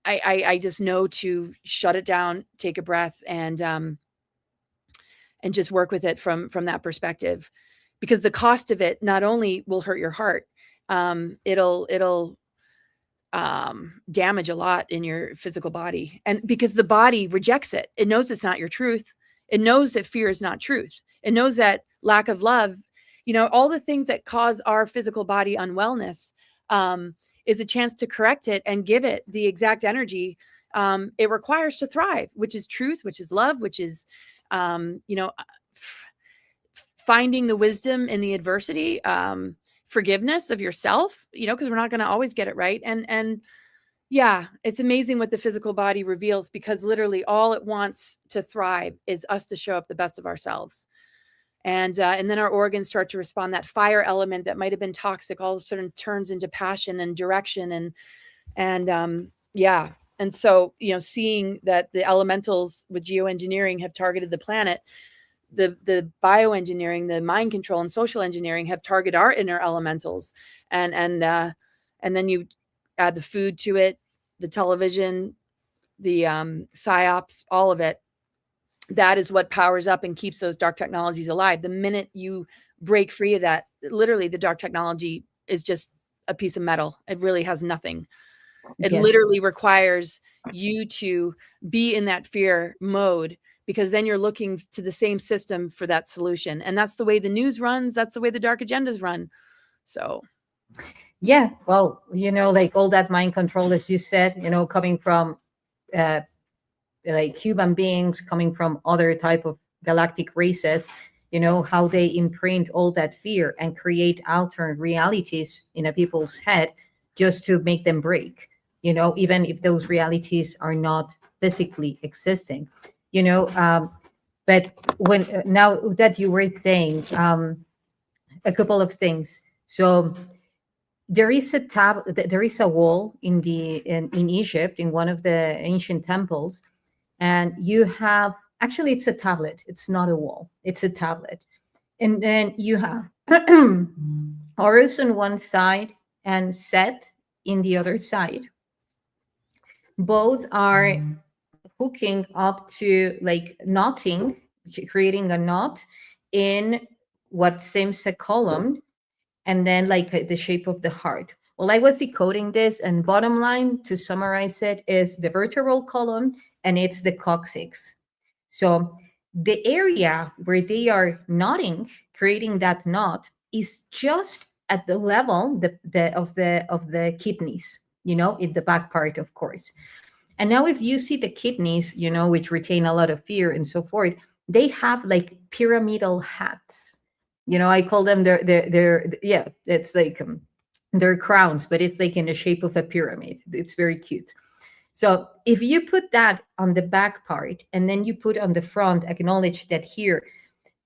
I just know to shut it down, take a breath, and just work with it from that perspective, because the cost of it not only will hurt your heart, it'll damage a lot in your physical body. And because the body rejects it, it knows it's not your truth. It knows that fear is not truth. It knows that lack of love, all the things that cause our physical body unwellness, is a chance to correct it and give it the exact energy it requires to thrive, which is truth, which is love, which is, finding the wisdom in the adversity, forgiveness of yourself, because we're not going to always get it right. And yeah, it's amazing what the physical body reveals, because literally all it wants to thrive is us to show up the best of ourselves. And then our organs start to respond. That fire element that might have been toxic all of a sudden turns into passion and direction. And yeah. And so, seeing that the elementals with geoengineering have targeted the planet, the bioengineering, the mind control and social engineering have targeted our inner elementals. And then you add the food to it, the television, the psyops, all of it. That is what powers up and keeps those dark technologies alive. The minute you break free of that, literally the dark technology is just a piece of metal. It really has nothing. It literally requires you to be in that fear mode, because then you're looking to the same system for that solution. And that's the way the news runs. That's the way the dark agendas run. So. Yeah, well, like all that mind control, as you said, coming from like human beings, coming from other type of galactic races, how they imprint all that fear and create alternate realities in a people's head just to make them break, even if those realities are not physically existing, but when now that you were saying a couple of things. So there is a wall in Egypt, in one of the ancient temples, and you have, actually it's a tablet, it's not a wall, it's a tablet, and then you have Horus on one side and Set in the other side. Both are hooking up to, like, knotting, creating a knot in what seems a column, and then like the shape of the heart. Well, I was decoding this, and bottom line, to summarize it, is the vertebral column, and it's the coccyx. So the area where they are knotting, creating that knot, is just at the level of the kidneys, in the back part, of course. And now if you see the kidneys, which retain a lot of fear and so forth, they have like pyramidal hats. I call them yeah, it's like they're crowns, but it's like in the shape of a pyramid. It's very cute. So if you put that on the back part and then you put on the front, acknowledge that here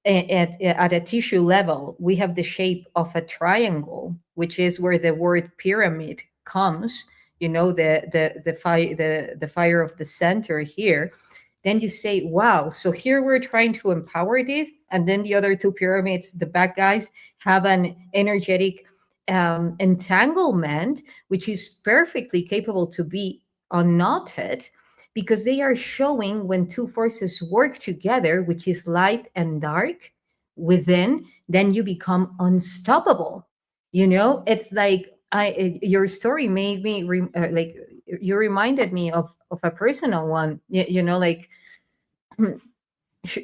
at a tissue level, we have the shape of a triangle, which is where the word pyramid comes, the fire of the center here. Then you say, wow, so here we're trying to empower this. And then the other two pyramids, the back guys, have an energetic entanglement, which is perfectly capable to be unknotted, because they are showing when two forces work together, which is light and dark within, then you become unstoppable. It's like your story made me like, you reminded me of a personal one. Like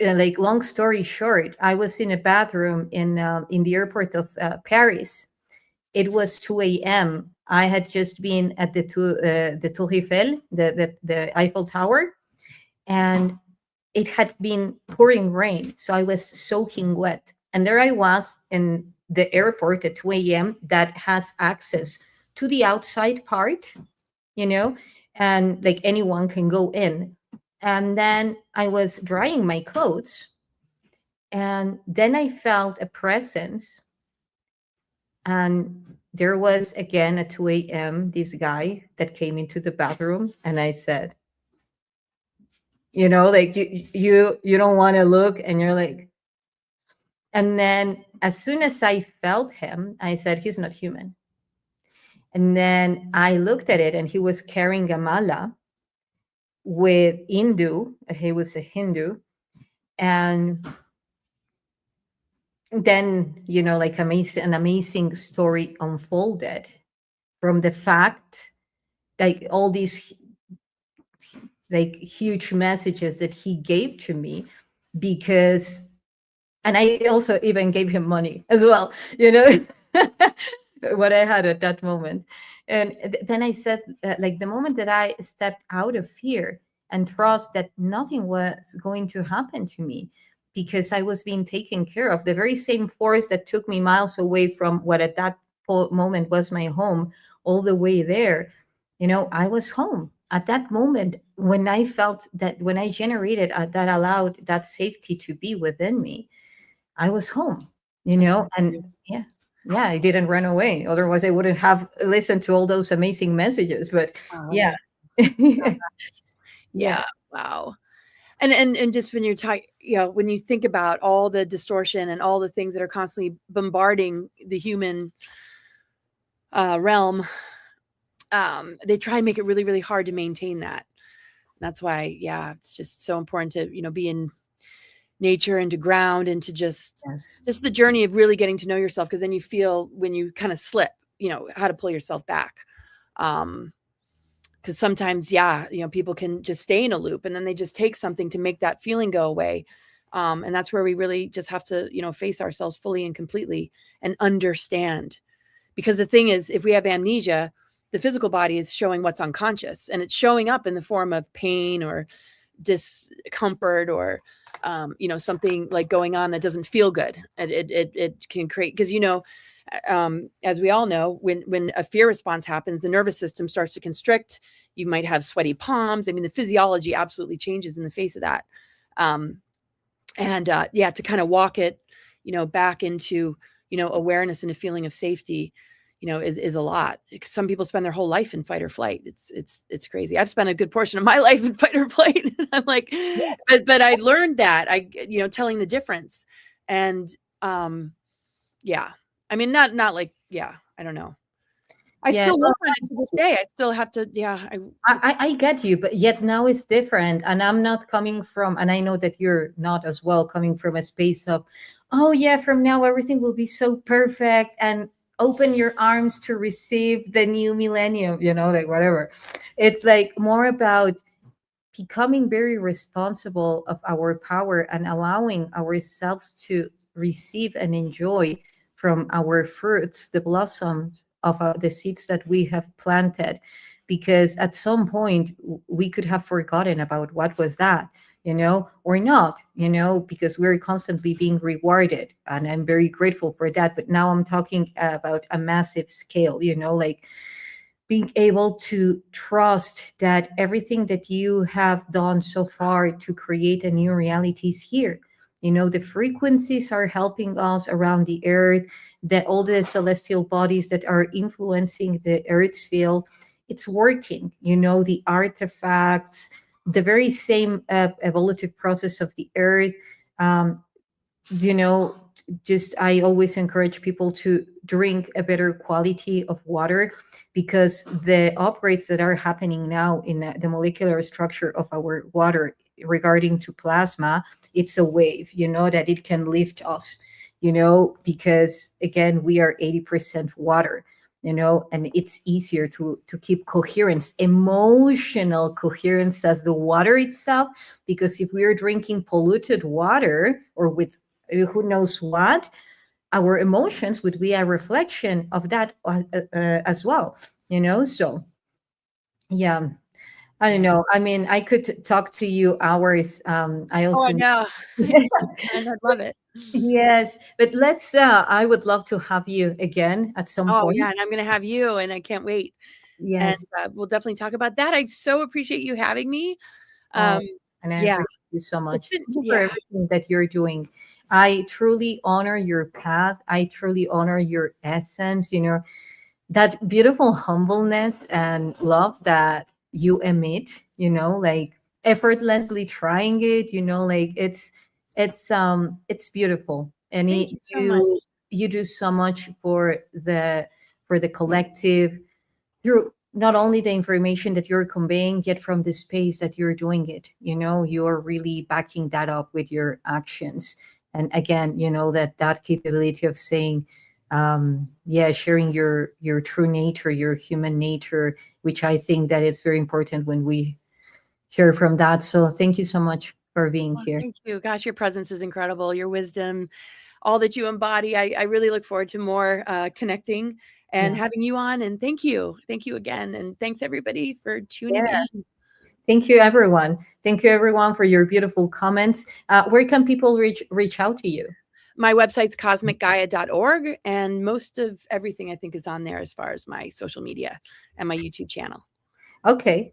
like, long story short, I was in a bathroom in the airport of Paris. It was 2 a.m. I had just been at the Tour Eiffel, the Eiffel Tower, and it had been pouring rain, so I was soaking wet. And there I was in the airport at 2 a.m. that has access to the outside part, and like anyone can go in. And then I was drying my clothes, and then I felt a presence. And there was again at 2 a.m. this guy that came into the bathroom, and I said, like, you don't want to look, and you're like, and then as soon as I felt him, I said, he's not human. And then I looked at it, and he was carrying a mala with Hindu. He was a Hindu, and then, like an amazing story unfolded from the fact, like all these like huge messages that he gave to me, because, and I also even gave him money as well, what I had at that moment. And then I said, like, the moment that I stepped out of fear and trust that nothing was going to happen to me, because I was being taken care of, the very same force that took me miles away from what at that moment was my home, all the way there, I was home at that moment. When I felt that, when I generated that allowed that safety to be within me, I was home, That's so and beautiful. yeah, I didn't run away. Otherwise, I wouldn't have listened to all those amazing messages. But Wow. yeah, yeah, Yeah. Wow. And just when you're talking, when you think about all the distortion and all the things that are constantly bombarding the human realm, they try and make it really, really hard to maintain that. That's why, yeah, it's just so important to, be in nature and to ground and to just yes, the journey of really getting to know yourself, because then you feel when you kind of slip, how to pull yourself back. Because sometimes, people can just stay in a loop and then they just take something to make that feeling go away. And that's where we really just have to, face ourselves fully and completely and understand. Because the thing is, if we have amnesia, the physical body is showing what's unconscious, and it's showing up in the form of pain or discomfort or something like going on that doesn't feel good. It can create, because as we all know, when a fear response happens, the nervous system starts to constrict. You might have sweaty palms. I mean, the physiology absolutely changes in the face of that. And to kind of walk it back into awareness and a feeling of safety is a lot. Some people spend their whole life in fight or flight. It's crazy. I've spent a good portion of my life in fight or flight. I'm like, but I learned that, telling the difference. And yeah, I mean, not like, I don't know. I yeah. still No, work on it to this day. I still have to, I get you, but yet now it's different. And I'm not coming from, and I know that you're not as well, coming from a space of, oh, yeah, from now everything will be so perfect and open your arms to receive the new millennium, like whatever. It's like more about becoming very responsible of our power and allowing ourselves to receive and enjoy from our fruits, the blossoms of the seeds that we have planted. Because at some point we could have forgotten about what was that, or not, because we're constantly being rewarded. And I'm very grateful for that. But now I'm talking about a massive scale, like being able to trust that everything that you have done so far to create a new reality is here. The frequencies are helping us around the earth, that all the celestial bodies that are influencing the earth's field, it's working. The artifacts, the very same evolutive process of the earth. um, you know just, I always encourage people to drink a better quality of water, because the upgrades that are happening now in the molecular structure of our water regarding to plasma, it's a wave, that it can lift us, because again, we are 80% water, and it's easier to keep coherence, emotional coherence, as the water itself. Because if we are drinking polluted water, or with who knows what, our emotions would be a reflection of that as well, so yeah. I don't yeah. know, I mean, I could talk to you hours. I Oh, I also know. And I'd love it. yes, but let's I would love to have you again at some Oh, point. yeah, and I'm gonna have you, and I can't wait. And, Yes. we'll definitely talk about that. I so appreciate you having me. Oh, Um, and I yeah, appreciate you so it's much. been, Thank you for everything that you're doing. I truly honor your path. I truly honor your essence, that beautiful humbleness and love that you emit, like effortlessly trying it, like it's beautiful. And thank you so much. you do so much for the collective, through not only the information that you're conveying, yet from the space that you're doing it. You're really backing that up with your actions. And again, that capability of saying, sharing your true nature, your human nature, which I think that is very important when we share from that. So thank you so much for being here. Thank you. Gosh, your presence is incredible. Your wisdom, all that you embody. I really look forward to more connecting and having you on. And thank you. Thank you again. And thanks everybody for tuning in. Thank you, everyone. Thank you, everyone, for your beautiful comments. Where can people reach out to you? My website's cosmicgaia.org, and most of everything I think is on there as far as my social media and my YouTube channel. Okay.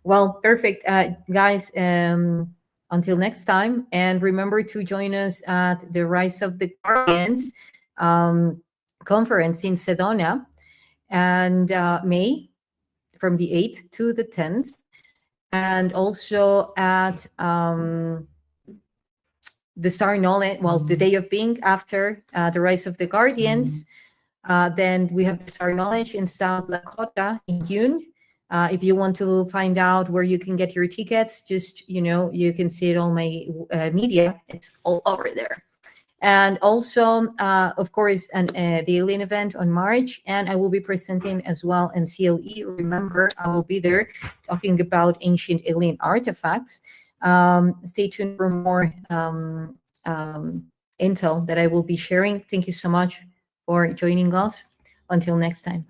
Well, perfect. Guys, until next time. And remember to join us at the Rise of the Guardians conference in Sedona, and May, from the 8th to the 10th. And also at the Star Knowledge, the Day of Being after the Rise of the Guardians. Then we have the Star Knowledge in South Lakota in June. If you want to find out where you can get your tickets, just, you can see it on my media. It's all over there. And also, of course, the Alien event on March. And I will be presenting as well in CLE. Remember, I will be there talking about ancient alien artifacts. Stay tuned for more intel that I will be sharing. Thank you so much for joining us. Until next time.